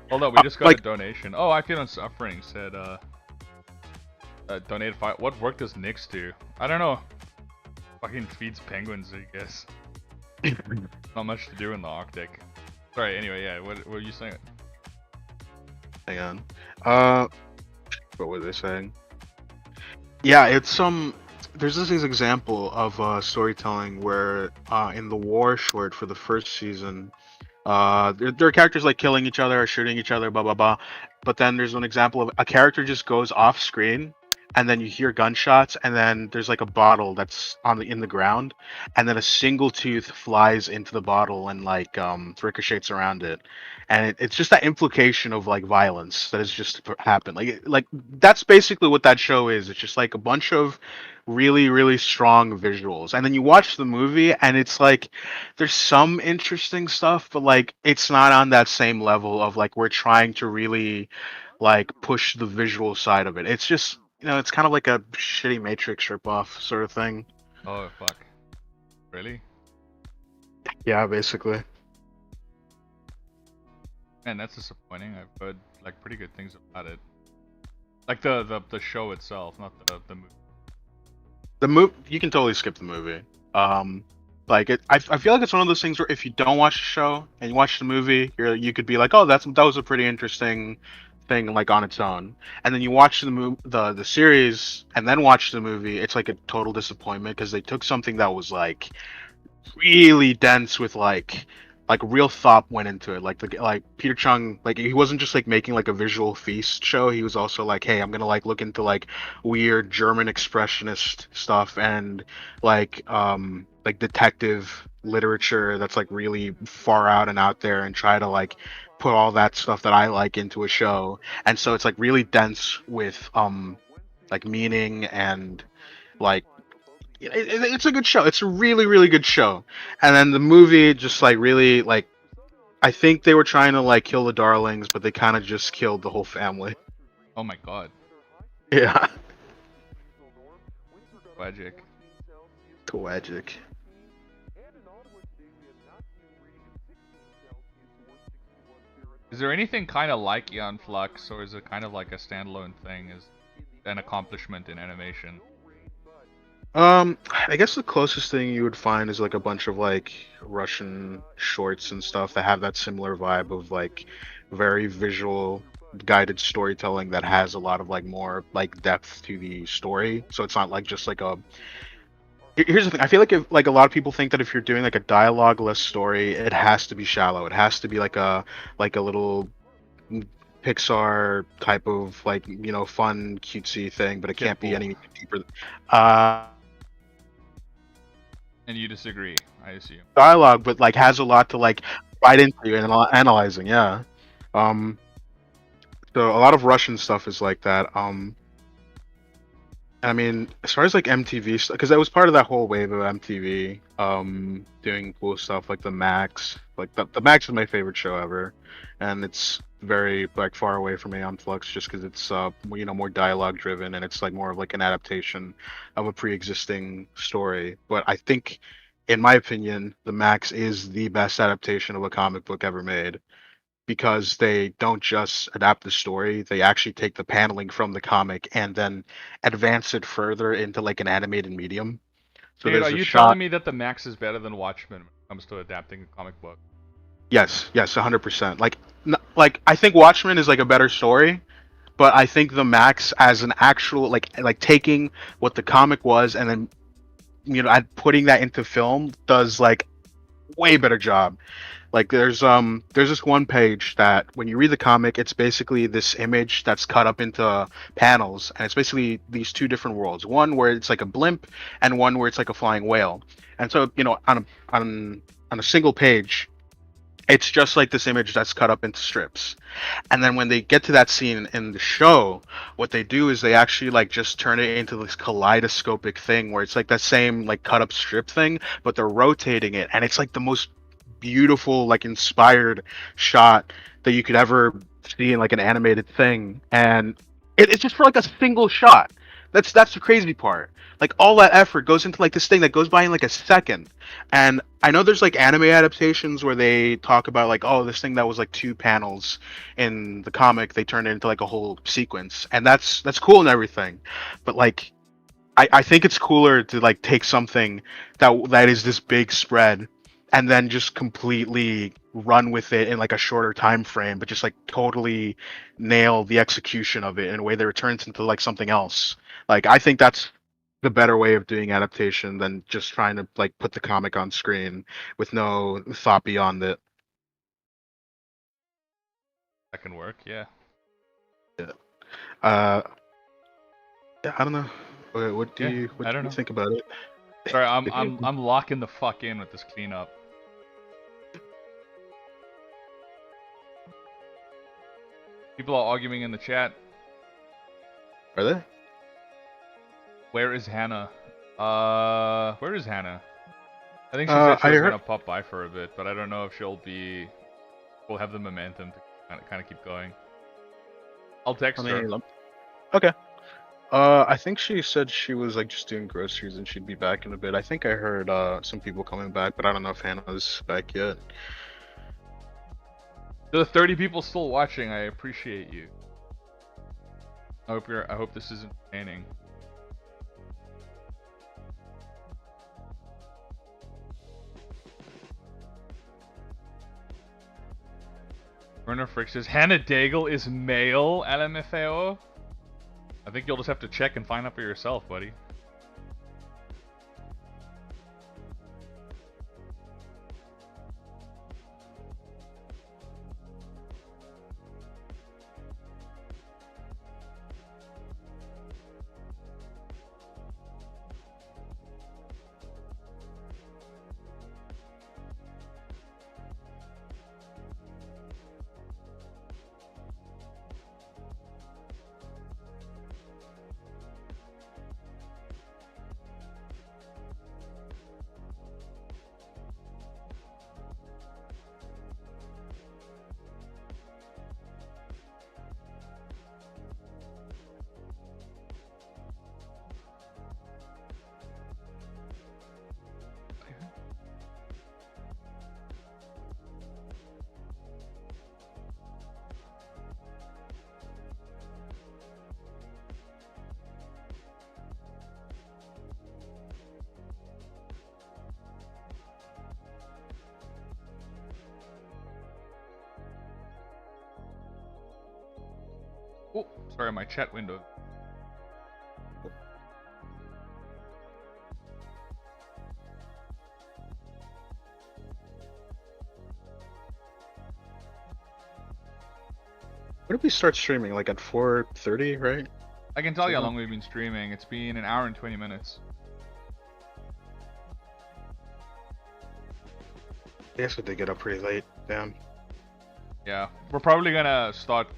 Hold on, we just got a like donation. Oh, I feel on suffering said donated 5. What work does Nyx do? I don't know. Fucking feeds penguins, I guess. Not much to do in the Arctic. Sorry, anyway, yeah, what were you saying? hang on. Uh what was I saying? Yeah, it's there's this example of storytelling where in the war short for the first season, there are characters like killing each other or shooting each other, blah blah blah. But then there's an example of a character just goes off screen, and then you hear gunshots, and then there's like a bottle that's in the ground, and then a single tooth flies into the bottle and like ricochets around it, and it's just that implication of like violence that has just happened. Like that's basically what that show is. It's just like a bunch of really strong visuals, and then you watch the movie, and it's like there's some interesting stuff, but like it's not on that same level of like we're trying to really like push the visual side of it. It's just it's kind of like a shitty Matrix ripoff sort of thing. Oh fuck. Really? Yeah, basically. Man, that's disappointing. I've heard like pretty good things about it. Like the show itself, not the movie. The you can totally skip the movie. Like I feel like it's one of those things where if you don't watch the show and you watch the movie, you could be like, oh, that was a pretty interesting thing like on its own, and then you watch the series and then watch the movie, it's like a total disappointment because they took something that was like really dense with like real thought went into it. Like Peter Chung, like he wasn't just like making like a visual feast show. He was also like, hey, I'm gonna like look into like weird German expressionist stuff and like detective literature that's like really far out and out there, and try to like put all that stuff that I like into a show. And so it's like really dense with like meaning and like it's a good show. It's a really good show. And then the movie just like really like I think they were trying to like kill the darlings, but they kind of just killed the whole family. Oh my god. Yeah. Tragic. Tragic. Is there anything kind of like Eon Flux, or is it kind of like a standalone thing? Is an accomplishment in animation? I guess the closest thing you would find is like a bunch of like Russian shorts and stuff that have that similar vibe of like very visual guided storytelling that has a lot of like more like depth to the story. So it's not like just like a here's the thing. I feel like if like a lot of people think that if you're doing like a dialogue-less story, it has to be shallow. It has to be like a little Pixar type of like fun cutesy thing, but it Kid can't be pool. any deeper. Uh, And you disagree, I assume. Dialogue, but like has a lot to like write into and analyzing. Yeah. Um. So a lot of Russian stuff is like that. I mean, as far as like MTV stuff, because that was part of that whole wave of MTV, doing cool stuff like the Max. Like the Max is my favorite show ever, and it's very like far away from Aeon Flux just because it's more dialogue driven, and it's like more of like an adaptation of a pre-existing story. But I think, in my opinion, the Max is the best adaptation of a comic book ever made, because they don't just adapt the story, they actually take the paneling from the comic and then advance it further into like an animated medium. So Dude, are there's a you shot. telling me that the Max is better than Watchmen when it comes to adapting a comic book? Yes, 100%. Like I think Watchmen is like a better story, but I think the Max as an actual like taking what the comic was and then and putting that into film does like way better job. Like there's this one page that when you read the comic, it's basically this image that's cut up into panels, and it's basically these two different worlds. One where it's like a blimp, and one where it's like a flying whale. And so on on a single page, it's just like this image that's cut up into strips. And then when they get to that scene in the show, what they do is they actually like just turn it into this kaleidoscopic thing where it's like that same like cut up strip thing, but they're rotating it, and it's like the most beautiful, like inspired shot that you could ever see in like an animated thing. And it's just for like a single shot. That's the crazy part. Like all that effort goes into like this thing that goes by in like a second. And I know there's like anime adaptations where they talk about like, oh, this thing that was like 2 panels in the comic, they turned it into like a whole sequence. And that's cool and everything. But like I think it's cooler to like take something that is this big spread and then just completely run with it in like a shorter time frame, but just like totally nail the execution of it in a way that returns into like something else. Like I think that's the better way of doing adaptation than just trying to like put the comic on screen with no thought beyond it. That can work, yeah. Uh, yeah, I don't know. What do Yeah, you I don't know. think about it? Sorry, I'm locking the fuck in with this cleanup. People are arguing in the chat. Are they? Where is Hannah? Where is Hannah? I think she said she was gonna pop by for a bit, but I don't know if we'll have the momentum to kind of keep going. I'll text her. Okay. I think she said she was like just doing groceries and she'd be back in a bit. I think I heard some people coming back, but I don't know if Hannah's back yet. The 30 people still watching, I appreciate you. I hope this is entertaining. Werner Frick says Hannah Daigle is male, LMFAO. I think you'll just have to check and find out for yourself, buddy. Oh, sorry, my chat window. When did we start streaming? Like at 4:30, right? I can tell you how long we've been streaming. It's been 1 hour and 20 minutes. I guess we did get up pretty late. Damn. Yeah, we're probably gonna start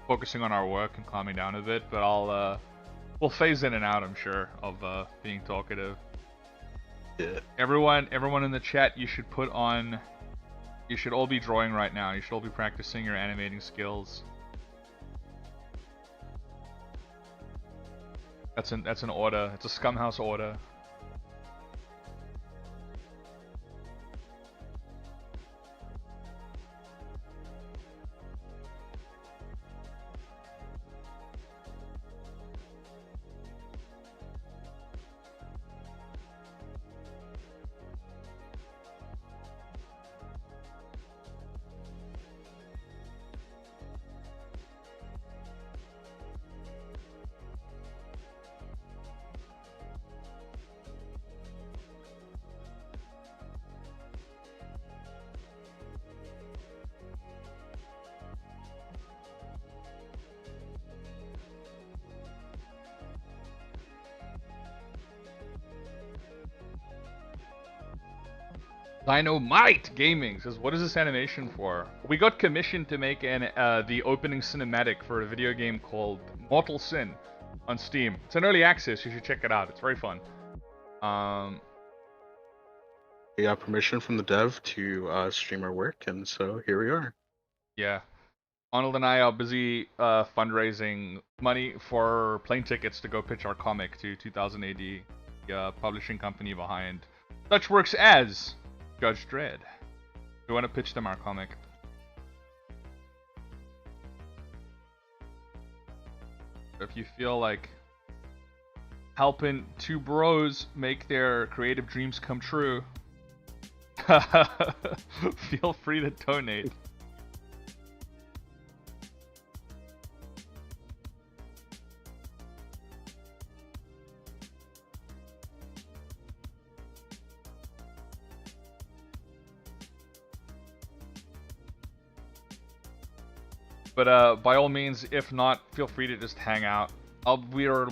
focusing on our work and calming down a bit, but we'll phase in and out, I'm sure, of being talkative. Yeah. Everyone in the chat, you should all be drawing right now. You should all be practicing your animating skills. That's an order. It's a Scumhouse order. Dynamite Gaming says, what is this animation for? We got commissioned to make the opening cinematic for a video game called Mortal Sin on Steam. It's an early access. You should check it out. It's very fun. We got permission from the dev to stream our work, and so here we are. Yeah. Arnold and I are busy fundraising money for plane tickets to go pitch our comic to 2000 AD, the publishing company behind such works as Judge Dredd. We want to pitch them our comic. If you feel like helping two bros make their creative dreams come true, feel free to donate. But by all means, if not, feel free to just hang out. We'll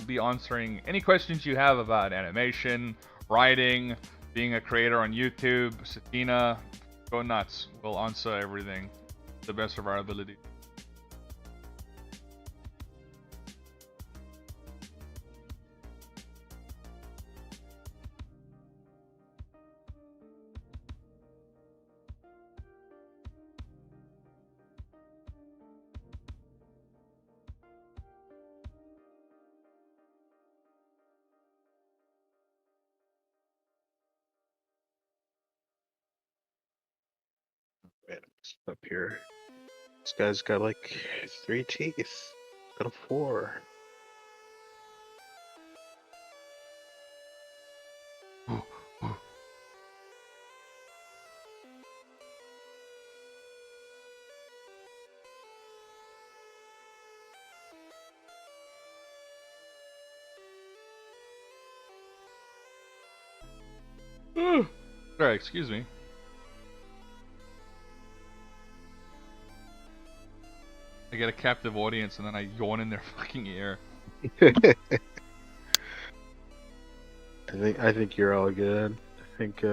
be answering any questions you have about animation, writing, being a creator on YouTube, Satina. Go nuts. We'll answer everything to the best of our ability. Up here. This guy's got like 3 teeth. He's got a 4. Sorry, excuse me. I get a captive audience and then I yawn in their fucking ear. I think you're all good. I think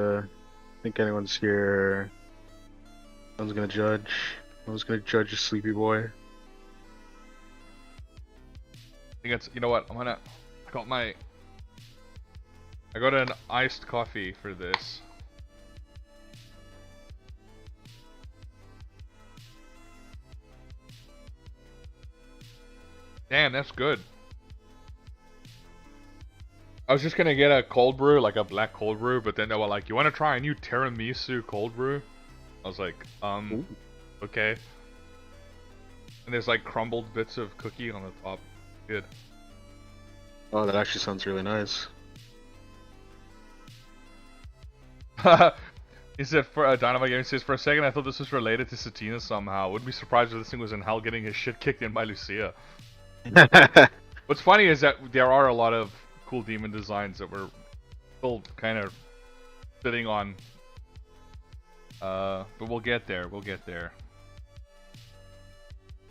anyone's here. No one's gonna judge. No one's gonna judge a sleepy boy. I think it's, you know what, I got an iced coffee for this. Damn, that's good. I was just gonna get a cold brew, like a black cold brew, but then they were like, you wanna try a new tiramisu cold brew? I was like, Ooh. okay. And there's like crumbled bits of cookie on the top. Good. Oh, that actually sounds really nice. He said, for Dynamite Gaming says, for a second I thought this was related to Satina somehow. Wouldn't be surprised if this thing was in hell getting his shit kicked in by Lucia. What's funny is that there are a lot of cool demon designs that we're still kind of sitting on. But we'll get there, we'll get there.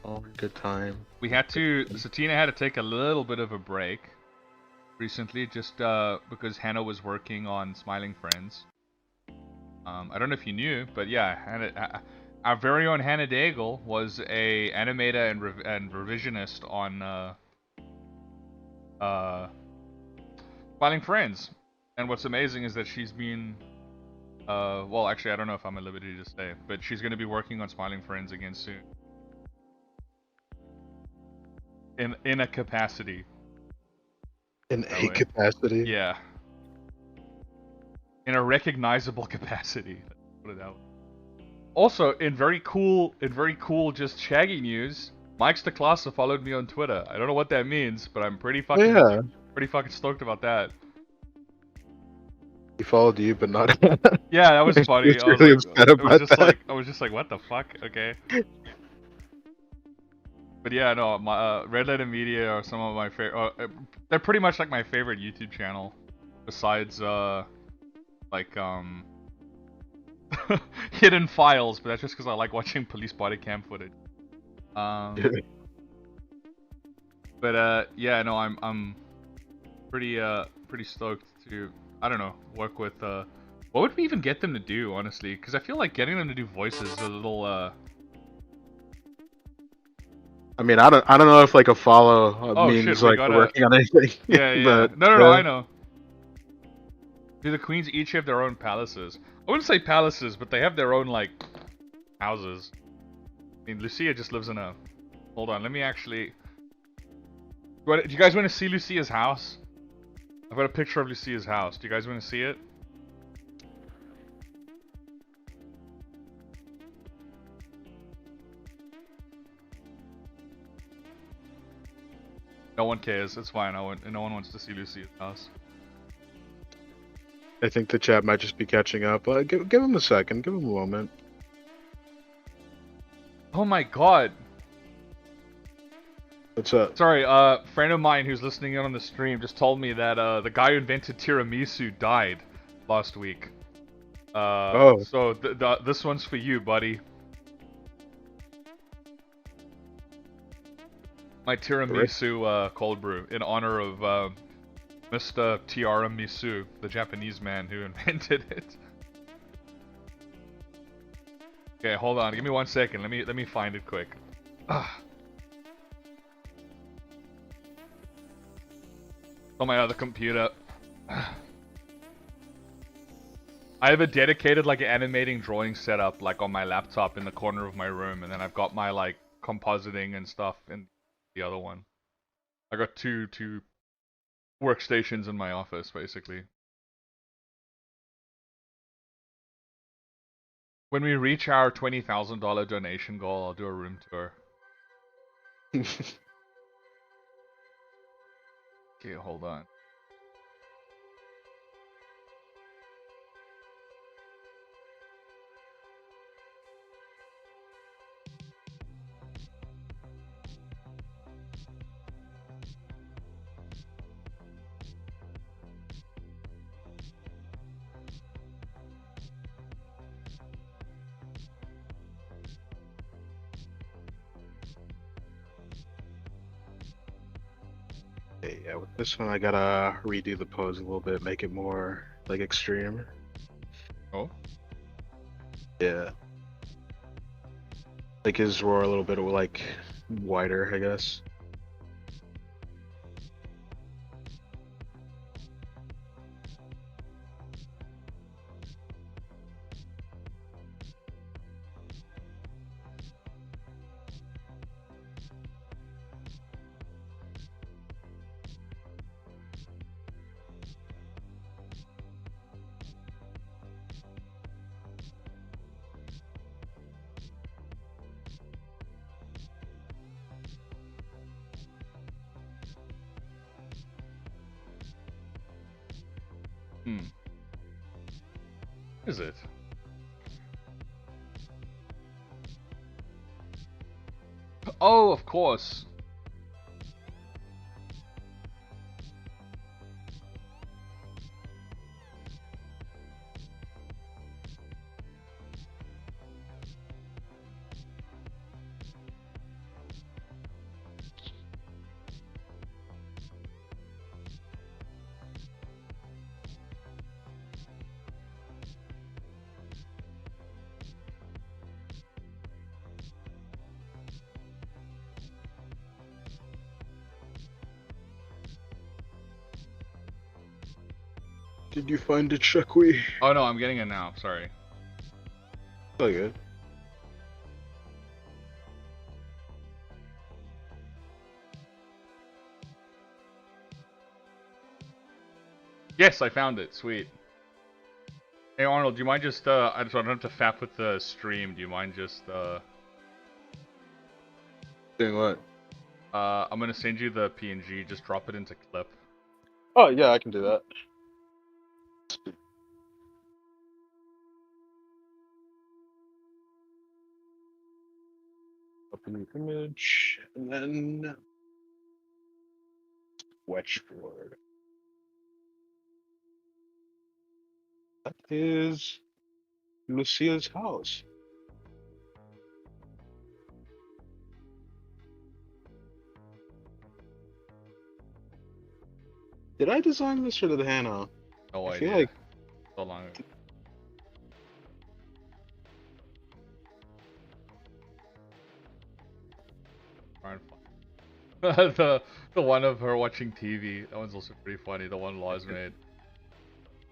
Oh, good time. Satina had to take a little bit of a break recently, just because Hannah was working on Smiling Friends. I don't know if you knew, but yeah, our very own Hannah Daigle was a animator and revisionist on Smiling Friends. And what's amazing is that she's been, well, actually, I don't know if I'm at liberty to say, but she's going to be working on Smiling Friends again soon. In a capacity. In a capacity? Yeah. In a recognizable capacity. Put it out. Also, in very cool, just Shaggy news, Mike's the Classa followed me on Twitter. I don't know what that means, but I'm pretty fucking stoked about that. He followed you, but not. Yeah, that was funny. I was just like, what the fuck? Okay. But yeah, no, my Red Letter Media are some of my favorite. They're pretty much like my favorite YouTube channel, besides Hidden Files. But that's just because I like watching police body cam footage. But yeah, no, I'm pretty stoked to, I don't know, work with What would we even get them to do, honestly? Because I feel like getting them to do voices is a little, I mean, I don't know if like a follow Oh shit, means we like we're gotta... working on anything, Yeah, yeah. but No, I know. Do the queens each have their own palaces? I wouldn't say palaces, but they have their own, like, houses. I mean, Lucia just lives in a... Hold on, let me actually... Do you guys want to see Lucia's house? I've got a picture of Lucia's house. Do you guys want to see it? No one cares. It's fine. No one wants to see Lucia's house. I think the chat might just be catching up. Give him a second. Give him a moment. Oh my god. What's up? Sorry, friend of mine who's listening in on the stream just told me that the guy who invented tiramisu died last week. Oh. So this one's for you, buddy. My tiramisu cold brew in honor of Mr. Tiramisu, the Japanese man who invented it. Okay, hold on. Give me 1 second. Let me find it quick. On my other computer. I have a dedicated like animating drawing setup like on my laptop in the corner of my room, and then I've got my like compositing and stuff in the other one. I got two workstations in my office basically. When we reach our $20,000 donation goal, I'll do a room tour. Okay, hold on. Yeah, with this one I gotta redo the pose a little bit, make it more like extreme. Oh? Yeah. Like his roar a little bit like wider, I guess. Is it? Oh, of course. Did you find it, Shakwi? Oh no, I'm getting it now. Sorry. Oh, good. Yes, I found it. Sweet. Hey Arnold, do you mind just I don't have to fap with the stream. Do you mind just Doing what? I'm gonna send you the PNG. Just drop it into clip. Oh yeah, I can do that. Open the image and then wedge forward. That is Lucia's house. Did I design this or did Hannah? No I idea. feel like So long ago. the one of her watching TV. That one's also pretty funny. The one Laws made.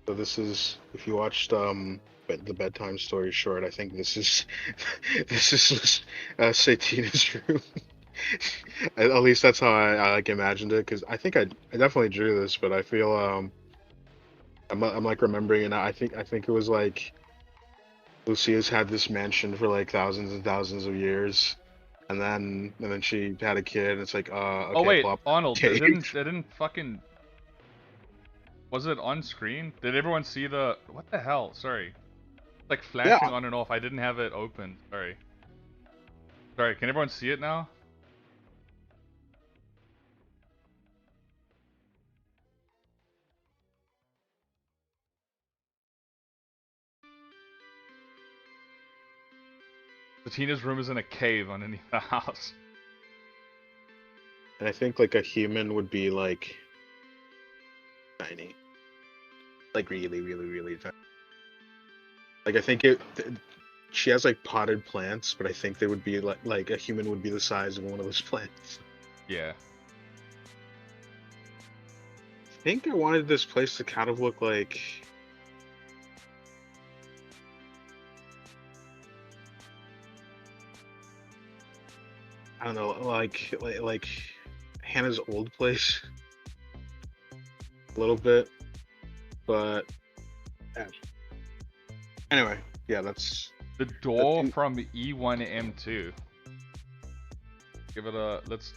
So this is, if you watched the bedtime story short, I think this is this is Satina's room. At least that's how I like imagined it, because I think I definitely drew this, but I feel I'm like remembering it now. I think it was like Lucia's had this mansion for like thousands and thousands of years, and then she had a kid, and it's like Oh okay, wait, plop Arnold, cave. they didn't fucking. Was it on screen? Did everyone see the? What the hell? Sorry. It's like Yeah. flashing on and off. I didn't have it open. Sorry. Sorry. Can everyone see it now? Satina's room is in a cave underneath the house. And I think like a human would be like tiny, like really, really, really tiny. Like I think she has like potted plants, but I think they would be like a human would be the size of one of those plants. Yeah. I think I wanted this place to kind of look like I don't know, like Hannah's old place a little bit, but yeah. Anyway, yeah, that's The door from E1M2. Give it a let's.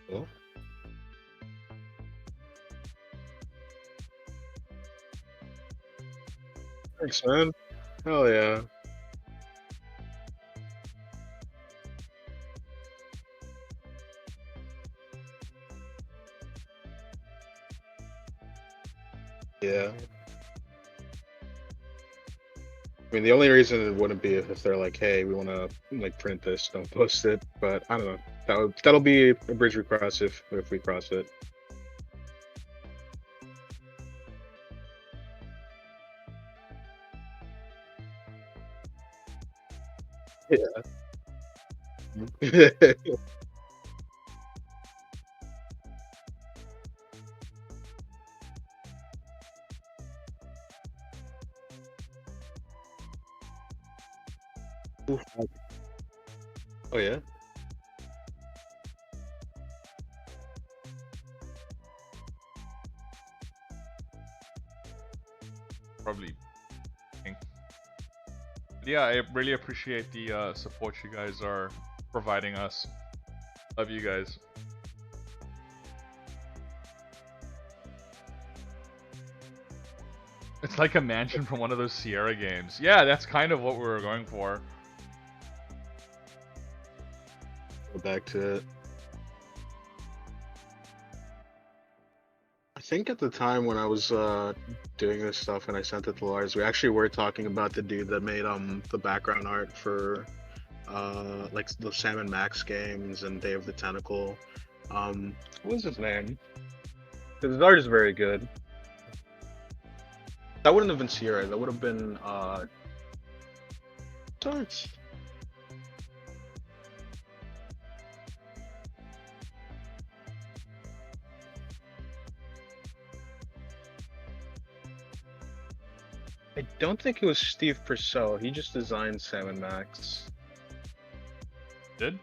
cool. Thanks, man. Hell yeah. Yeah. I mean, the only reason it wouldn't be if they're like, "Hey, we want to like print this, don't post it." But I don't know. That'll be a bridge we cross if we cross it. Yeah. Oh yeah. Probably. Yeah, I really appreciate the support you guys are providing us. Love you guys. It's like a mansion from one of those Sierra games. Yeah, that's kind of what we were going for. Go back to it. I think at the time when I was doing this stuff and I sent it to Lars, we actually were talking about the dude that made the background art for like the Sam and Max games and Day of the Tentacle. What was his name? His art is very good. That wouldn't have been Sierra. That would have been Darts. I don't think it was Steve Purcell. He just designed Sam and Max. Did?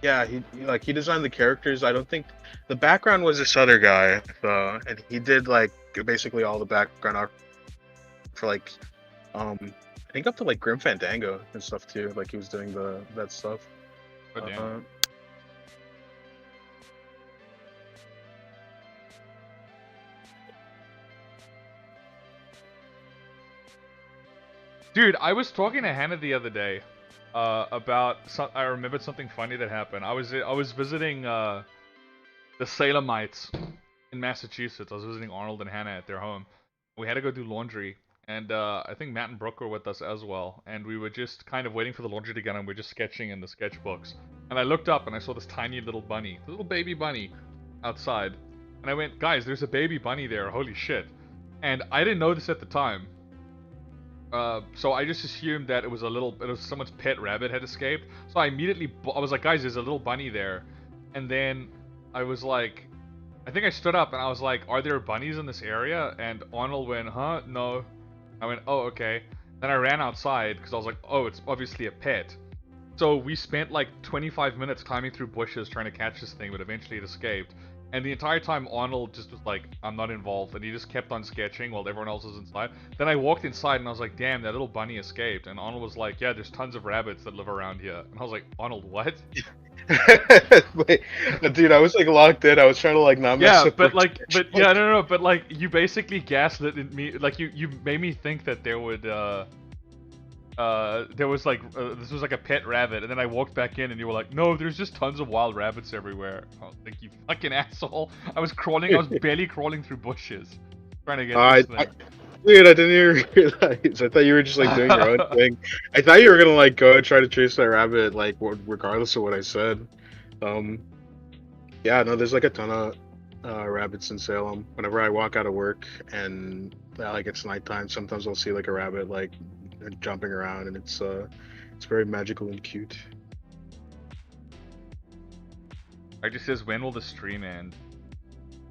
Yeah, he designed the characters. I don't think the background was this other guy, and he did like basically all the background art for like I think up to like Grim Fandango and stuff too. Like he was doing that stuff. Oh, damn. Dude, I was talking to Hannah the other day about I remembered something funny that happened. I was visiting the Salemites in Massachusetts. I was visiting Arnold and Hannah at their home. We had to go do laundry, and I think Matt and Brooke were with us as well, and we were just kind of waiting for the laundry to get on. We are just sketching in the sketchbooks, and I looked up and I saw this tiny little bunny, little baby bunny, outside, and I went, guys, there's a baby bunny there. Holy shit! And I didn't know this at the time. So I just assumed that it was someone's pet rabbit had escaped. So I immediately, I was like, guys, there's a little bunny there. And then I was like, I think I stood up and I was like, are there bunnies in this area? And Arnold went, huh? No. I went, oh, okay. Then I ran outside because I was like, oh, it's obviously a pet. So we spent like 25 minutes climbing through bushes trying to catch this thing, but eventually it escaped. And the entire time Arnold just was like, I'm not involved, and he just kept on sketching while everyone else was inside. Then I walked inside and I was like, damn, that little bunny escaped. And Arnold was like, yeah, there's tons of rabbits that live around here. And I was like, Arnold, what? Wait, dude, I was like locked in. I was trying to like not mess Yeah, up. but yeah, no, but like you basically gaslit me, like you made me think that there would there was like this was like a pet rabbit, and then I walked back in and you were like, no, there's just tons of wild rabbits everywhere. Oh, thank you, fucking asshole. I was barely crawling through bushes trying to get this thing. Dude, I didn't even realize. I thought you were just like doing your own thing. I thought you were gonna like go and try to chase that rabbit, like regardless of what I said. Yeah, no, there's like a ton of rabbits in Salem. Whenever I walk out of work and like it's nighttime, sometimes I'll see like a rabbit like jumping around, and it's very magical and cute. I just says, when will the stream end?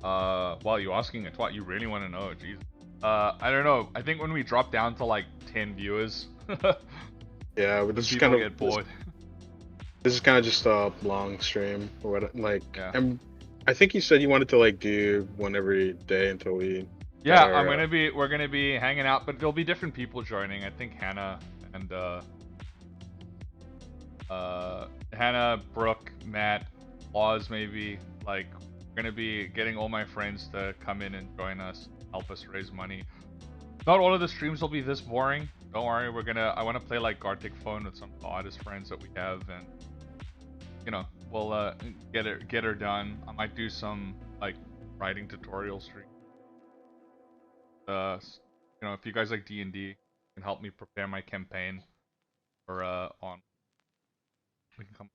Well, you asking a twat, you really want to know? Jeez. I don't know. I think when we drop down to like 10 viewers, yeah, but this is people kind get bored. This is kind of just a long stream, or what? Like, yeah. I think you said you wanted to like do one every day until we. Yeah, we're gonna be hanging out, but there'll be different people joining. I think Hannah and Hannah, Brooke, Matt, Oz, maybe. Like, we're gonna be getting all my friends to come in and join us, help us raise money. Not all of the streams will be this boring. Don't worry, I want to play like Gartic Phone with some artist friends that we have, and you know, we'll get her done. I might do some like writing tutorial stream. You know, if you guys like D&D, can help me prepare my campaign for on. We can come.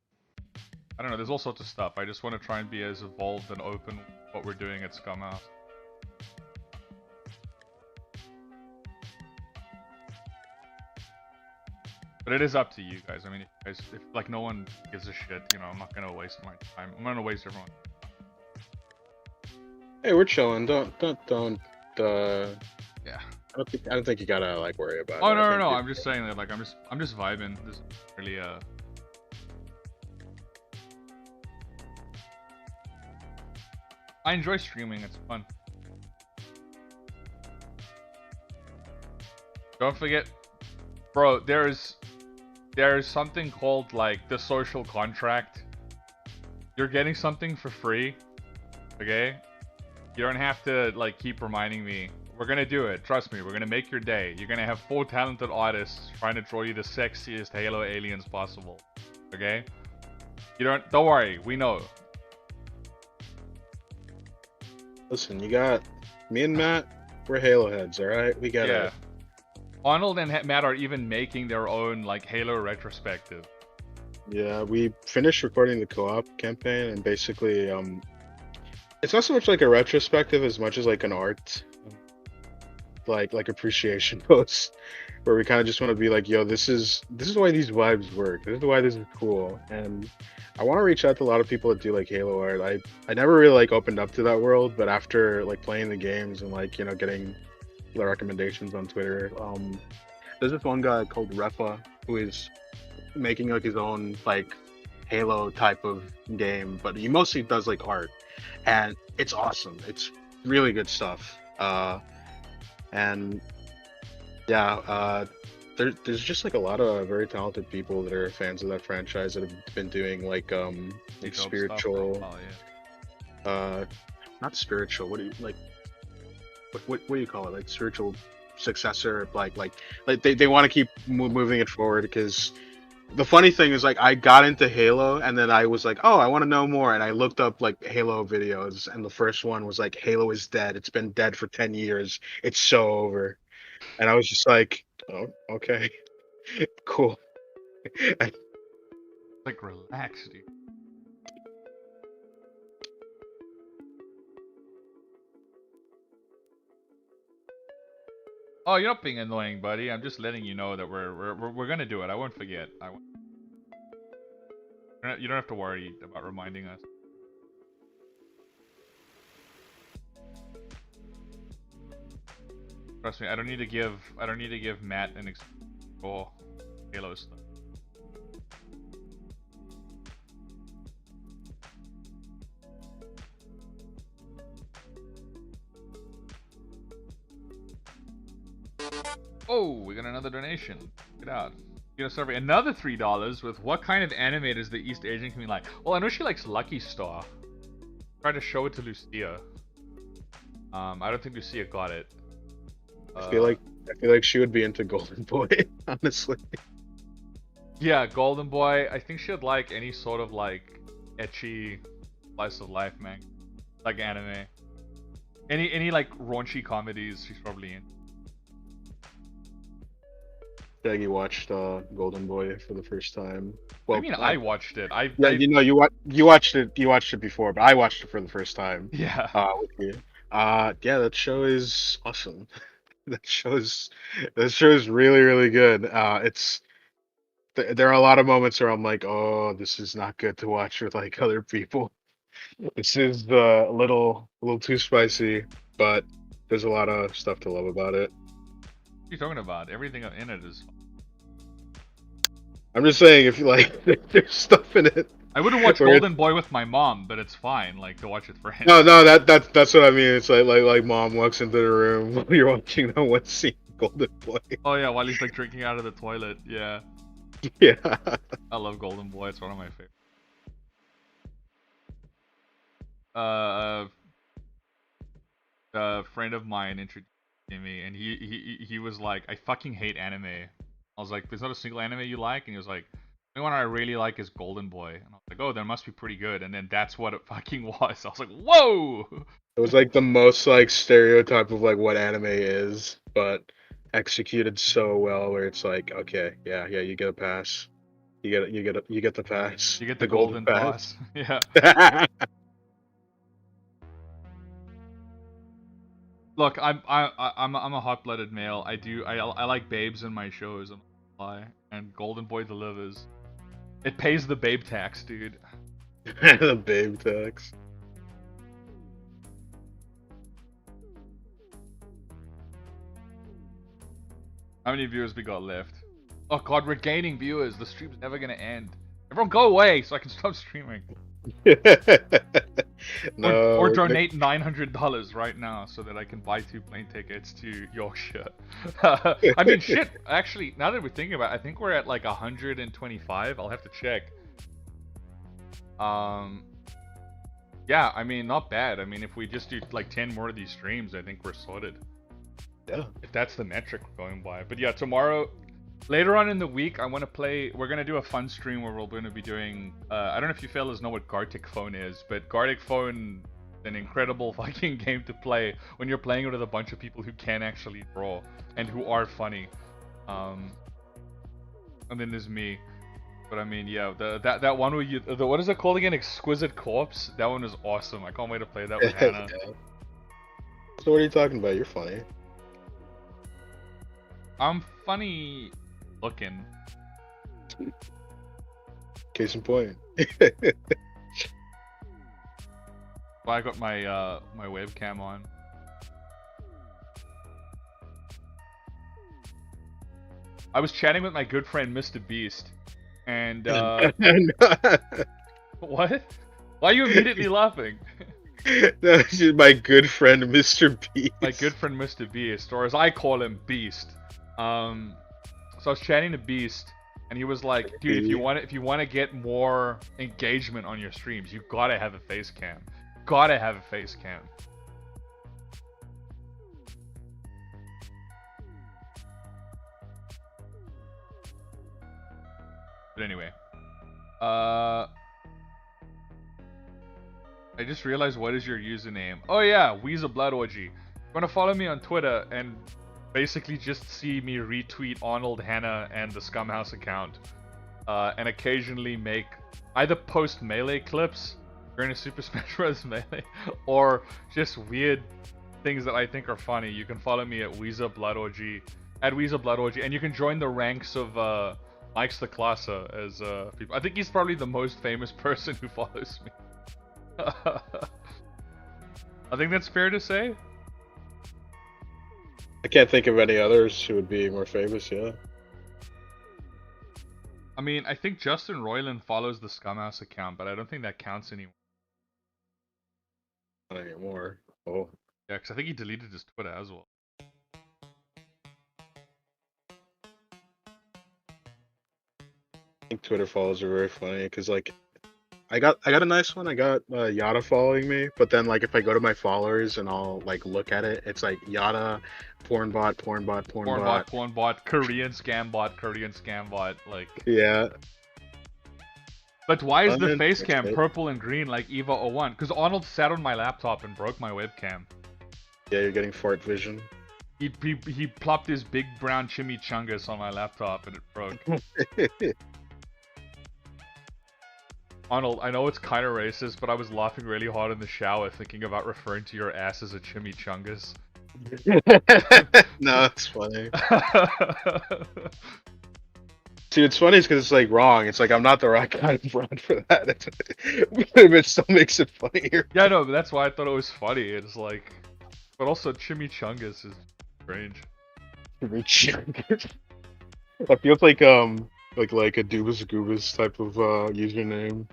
I don't know. There's all sorts of stuff. I just want to try and be as evolved and open with what we're doing at Scumhouse. But it is up to you guys. I mean, if like no one gives a shit, you know, I'm not gonna waste my time. I'm gonna waste everyone. Hey, we're chilling. Don't. Yeah. I don't think you gotta like worry about it. Oh no. I'm just saying that like I'm just vibing. This is really I enjoy streaming. It's fun. Don't forget, bro. There's something called like the social contract. You're getting something for free, okay? You don't have to like keep reminding me. We're gonna do it. Trust me. We're gonna make your day. You're gonna have 4 talented artists trying to draw you the sexiest Halo aliens possible. Okay? Don't worry. We know. Listen, you got me and Matt. We're Halo heads, all right? We got it. Arnold and Matt are even making their own like Halo retrospective. Yeah, we finished recording the co-op campaign, and basically, it's not so much like a retrospective as much as like an art, like appreciation post, where we kind of just want to be like, yo, this is why these vibes work. This is why this is cool, and I want to reach out to a lot of people that do like Halo art. I never really like opened up to that world, but after like playing the games and like, you know, getting the recommendations on Twitter, there's this one guy called Refa who is making like his own like Halo type of game, but he mostly does like art, and it's awesome. It's really good stuff. And yeah, there's just like a lot of very talented people that are fans of that franchise that have been doing like spiritual stuff. Oh, yeah. Not spiritual, what do you call it, like spiritual successor, like they want to keep moving it forward, because the funny thing is, like, I got into Halo and then I was like, oh, I want to know more, and I looked up like Halo videos, and the first one was like, Halo is dead, it's been dead for 10 years, it's so over. And I was just like, oh, okay, cool. Like, relax, dude. Oh, you're not being annoying, buddy. I'm just letting you know that we're gonna do it. I won't forget. You don't have to worry about reminding us. Trust me, I don't need to give Matt an for Halo stuff. Oh, we got another donation. Get out. You know, survey another $3 with what kind of anime does the East Asian community like? Well, I know she likes Lucky Star. Try to show it to Lucia. I don't think Lucia got it. I feel like she would be into Golden Boy, honestly. Yeah, Golden Boy. I think she'd like any sort of like ecchi slice of life, man. Like anime. Any like raunchy comedies she's probably in. Shaggy watched Golden Boy for the first time. Well, I mean, I watched it. You know, you watched it before, but I watched it for the first time. Yeah. With you. Yeah, that show is awesome. that show is really, really good. There are a lot of moments where I'm like, oh, this is not good to watch with like other people. This is a little too spicy, but there's a lot of stuff to love about it. What are you talking about? Everything in it is. I'm just saying, if you like, there's stuff in it. I wouldn't watch Golden Boy with my mom, but it's fine, like, to watch with friends. No, that's what I mean. It's like mom walks into the room while you're watching that one scene, Golden Boy. Oh yeah, while he's like drinking out of the toilet. Yeah. Yeah. I love Golden Boy. It's one of my favorites. A friend of mine introduced me, and he was like, I fucking hate anime. I was like, there's not a single anime you like? And he was like, the only one I really like is Golden Boy. And I was like, oh, that must be pretty good. And then that's what it fucking was. I was like, whoa! It was like the most like stereotype of like what anime is, but executed so well where it's like, okay, yeah, you get a pass. You get the pass. You get the golden pass. Yeah. Look, I'm a hot-blooded male. I like babes in my shows. I'm not gonna lie. And Golden Boy delivers. It pays the babe tax, dude. The babe tax. How many viewers we got left? Oh god, we're gaining viewers. The stream's never gonna end. Everyone go away so I can stop streaming. No, or donate $900 right now so that I can buy 2 plane tickets to Yorkshire. I mean, shit. Actually, now that we're thinking about it, I think we're at like 125. I'll have to check. Yeah, I mean, not bad. I mean, if we just do like 10 more of these streams, I think we're sorted. Yeah. If that's the metric we're going by. But yeah, tomorrow, later on in the week, I want to play. We're gonna do a fun stream where we're going to be doing. I don't know if you fellas know what Gartic Phone is, but Gartic Phone is an incredible fucking game to play when you're playing with a bunch of people who can actually draw and who are funny. And then there's me. But I mean, yeah, that one where you, what is it called again? Exquisite Corpse. That one is awesome. I can't wait to play that with Hannah. So what are you talking about? You're funny. I'm funny looking. Case in point. I got my my webcam on. I was chatting with my good friend Mr. Beast, and what? Why are you immediately laughing? That's just my good friend Mr. Beast. My good friend Mr. Beast, or as I call him, Beast. So I was chatting to Beast, and he was like, "Dude, if you want to get more engagement on your streams, you gotta have a face cam. Gotta have a face cam." But anyway, I just realized what is your username? Oh yeah, Weezer Blood Orgy. You wanna follow me on Twitter and basically just see me retweet Arnold, Hannah, and the Scumhouse account, and occasionally make either post Melee clips during a Super Smash Bros. Melee, or just weird things that I think are funny. You can follow me at Weezer Blood Orgy, and you can join the ranks of Mike's the Classer as people. I think he's probably the most famous person who follows me. I think that's fair to say. I can't think of any others who would be more famous. Yeah. I mean, I think Justin Roiland follows the Scumhouse account, but I don't think that counts anymore. Not anymore. Oh. Yeah, because I think he deleted his Twitter as well. I think Twitter follows are very funny because like I got a nice one. I got Yada following me, but then like if I go to my followers and I'll like look at it, it's like Yada, pornbot, Korean scam bot, like. Yeah. But why is the face cam purple and green like Eva01? Because Arnold sat on my laptop and broke my webcam. Yeah, you're getting fart vision. He plopped his big brown chimichangas on my laptop and it broke. Arnold, I know it's kind of racist, but I was laughing really hard in the shower thinking about referring to your ass as a chimichangas. No, it's funny. See, it's funny because it's like wrong. It's like I'm not the right kind of broad for that. It still makes it funnier. Yeah, no, but that's why I thought it was funny. It's like, but also chimichangas is strange. Chimichangas. It feels like a Doobas Goobas type of username.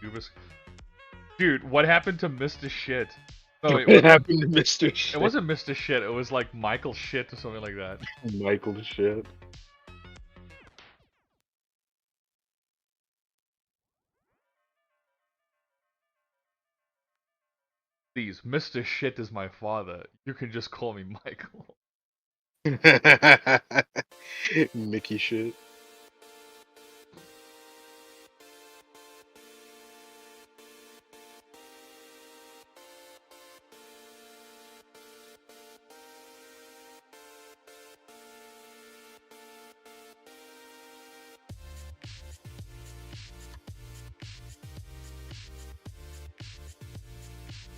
Goobas. Dude, what happened to Mr. Shit? No, what happened to Mr. Shit? It wasn't Mr. Shit. It was like Michael Shit or something like that. Michael Shit. Please, Mr. Shit is my father. You can just call me Michael. Mickey Shit.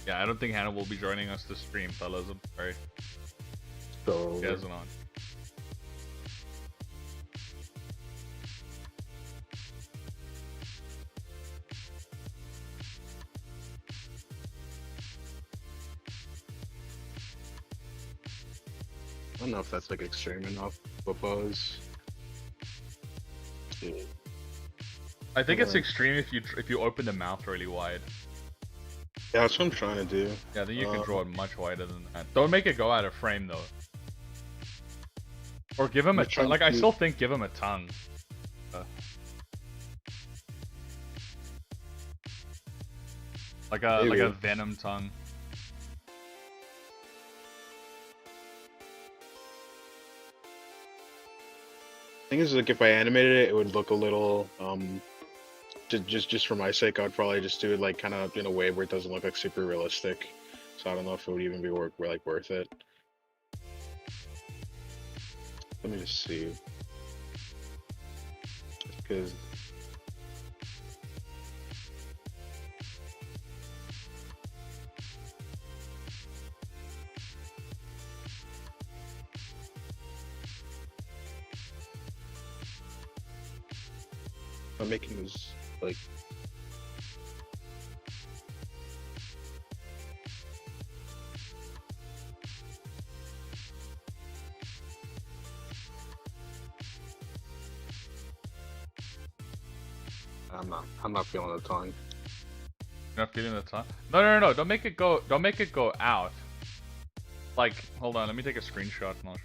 Yeah, I don't think Hannah will be joining us to stream, fellas. I'm sorry. So she hasn't on. I don't know if that's like extreme enough. Buzz. I think it's extreme if you open the mouth really wide. Yeah, that's what I'm trying to do. Yeah, then you can draw it much wider than that. Don't make it go out of frame though. Or give him a tongue. Like I still think give him a tongue. Like a venom tongue. Thing is, like if I animated it, it would look a little just for my sake, I'd probably just do it like kind of in a way where it doesn't look like super realistic. So I don't know if it would even be worth it. Let me just see. Because I'm making this like I'm not feeling the tongue. You're not feeling the tongue? No, don't make it go out. Like, hold on, let me take a screenshot now.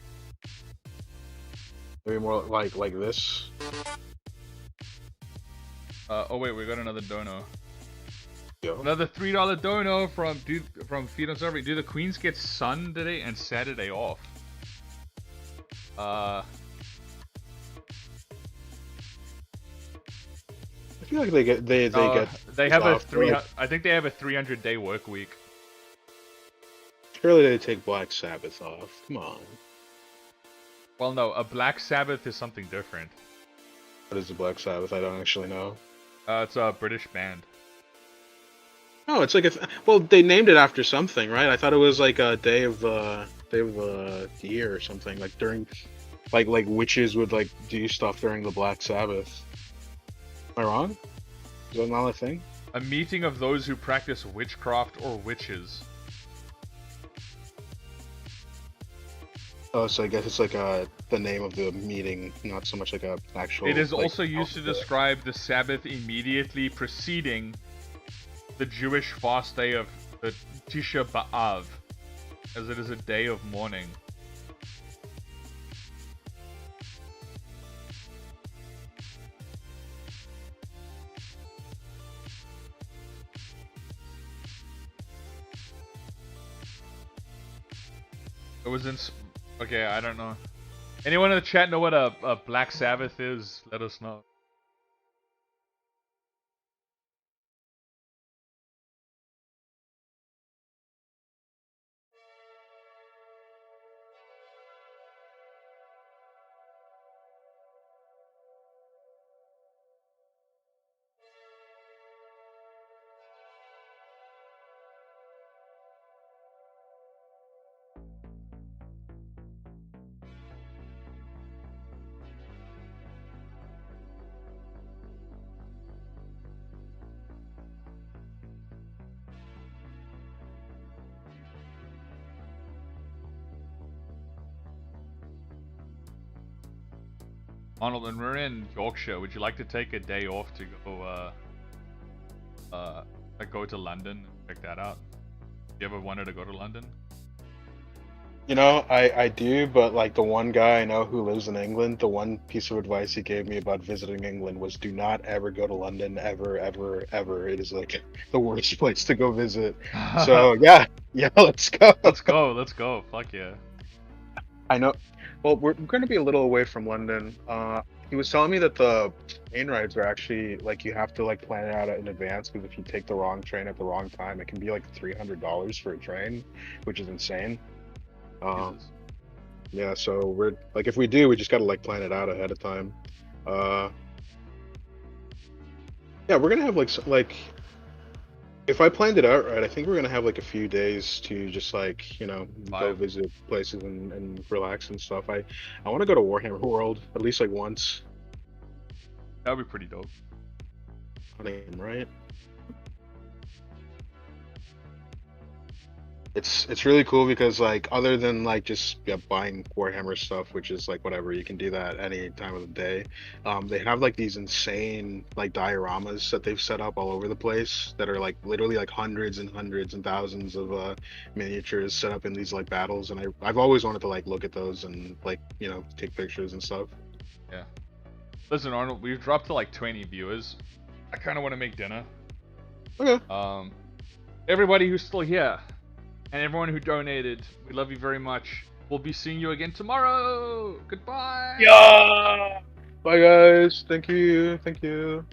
Maybe more like this. Oh wait, we got another dono. Yo. Another $3 dono from Feed on Server. Do the Queens get Sunday and Saturday off? I feel like they have a I think they have a 300-day work week. Surely they take Black Sabbath off. Come on. Well, no, a Black Sabbath is something different. What is the Black Sabbath? I don't actually know. It's a British band. Oh, it's like well, they named it after something, right? I thought it was like a day of the year or something. Like during, like witches would like do stuff during the Black Sabbath. Am I wrong? Is that not a thing? A meeting of those who practice witchcraft or witches. Oh, so I guess it's like the name of the meeting, not so much like a actual. It is like, also used to describe the Sabbath immediately preceding the Jewish fast day of the Tisha B'Av, as it is a day of mourning. It was in... Okay, I don't know. Anyone in the chat know what a Black Sabbath is? Let us know. Arnold, when we're in Yorkshire, would you like to take a day off to go to London and check that out? You ever wanted to go to London? You know, I do, but like the one guy I know who lives in England, the one piece of advice he gave me about visiting England was do not ever go to London, ever, ever, ever. It is like the worst place to go visit. So yeah, let's go. Let's go. Fuck yeah. I know. Well, we're going to be a little away from London. He was telling me that the train rides are actually like you have to like plan it out in advance because if you take the wrong train at the wrong time, it can be like $300 for a train, which is insane. Yeah, so we're like if we do, we just got to like plan it out ahead of time. Yeah, we're gonna have like if I planned it out right, I think we're gonna have like a few days to just like go visit places and relax and stuff. I want to go to Warhammer World at least like once. That would be pretty dope. Right? It's really cool because like other than like just buying Warhammer stuff, which is like whatever, you can do that any time of the day. They have like these insane like dioramas that they've set up all over the place that are like literally like hundreds and hundreds and thousands of miniatures set up in these like battles, and I've always wanted to like look at those and like take pictures and stuff. Yeah. Listen, Arnold, we've dropped to like 20 viewers. I kind of want to make dinner. Okay. Everybody who's still here. And everyone who donated, we love you very much. We'll be seeing you again tomorrow. Goodbye. Yeah. Bye guys. Thank you. Thank you.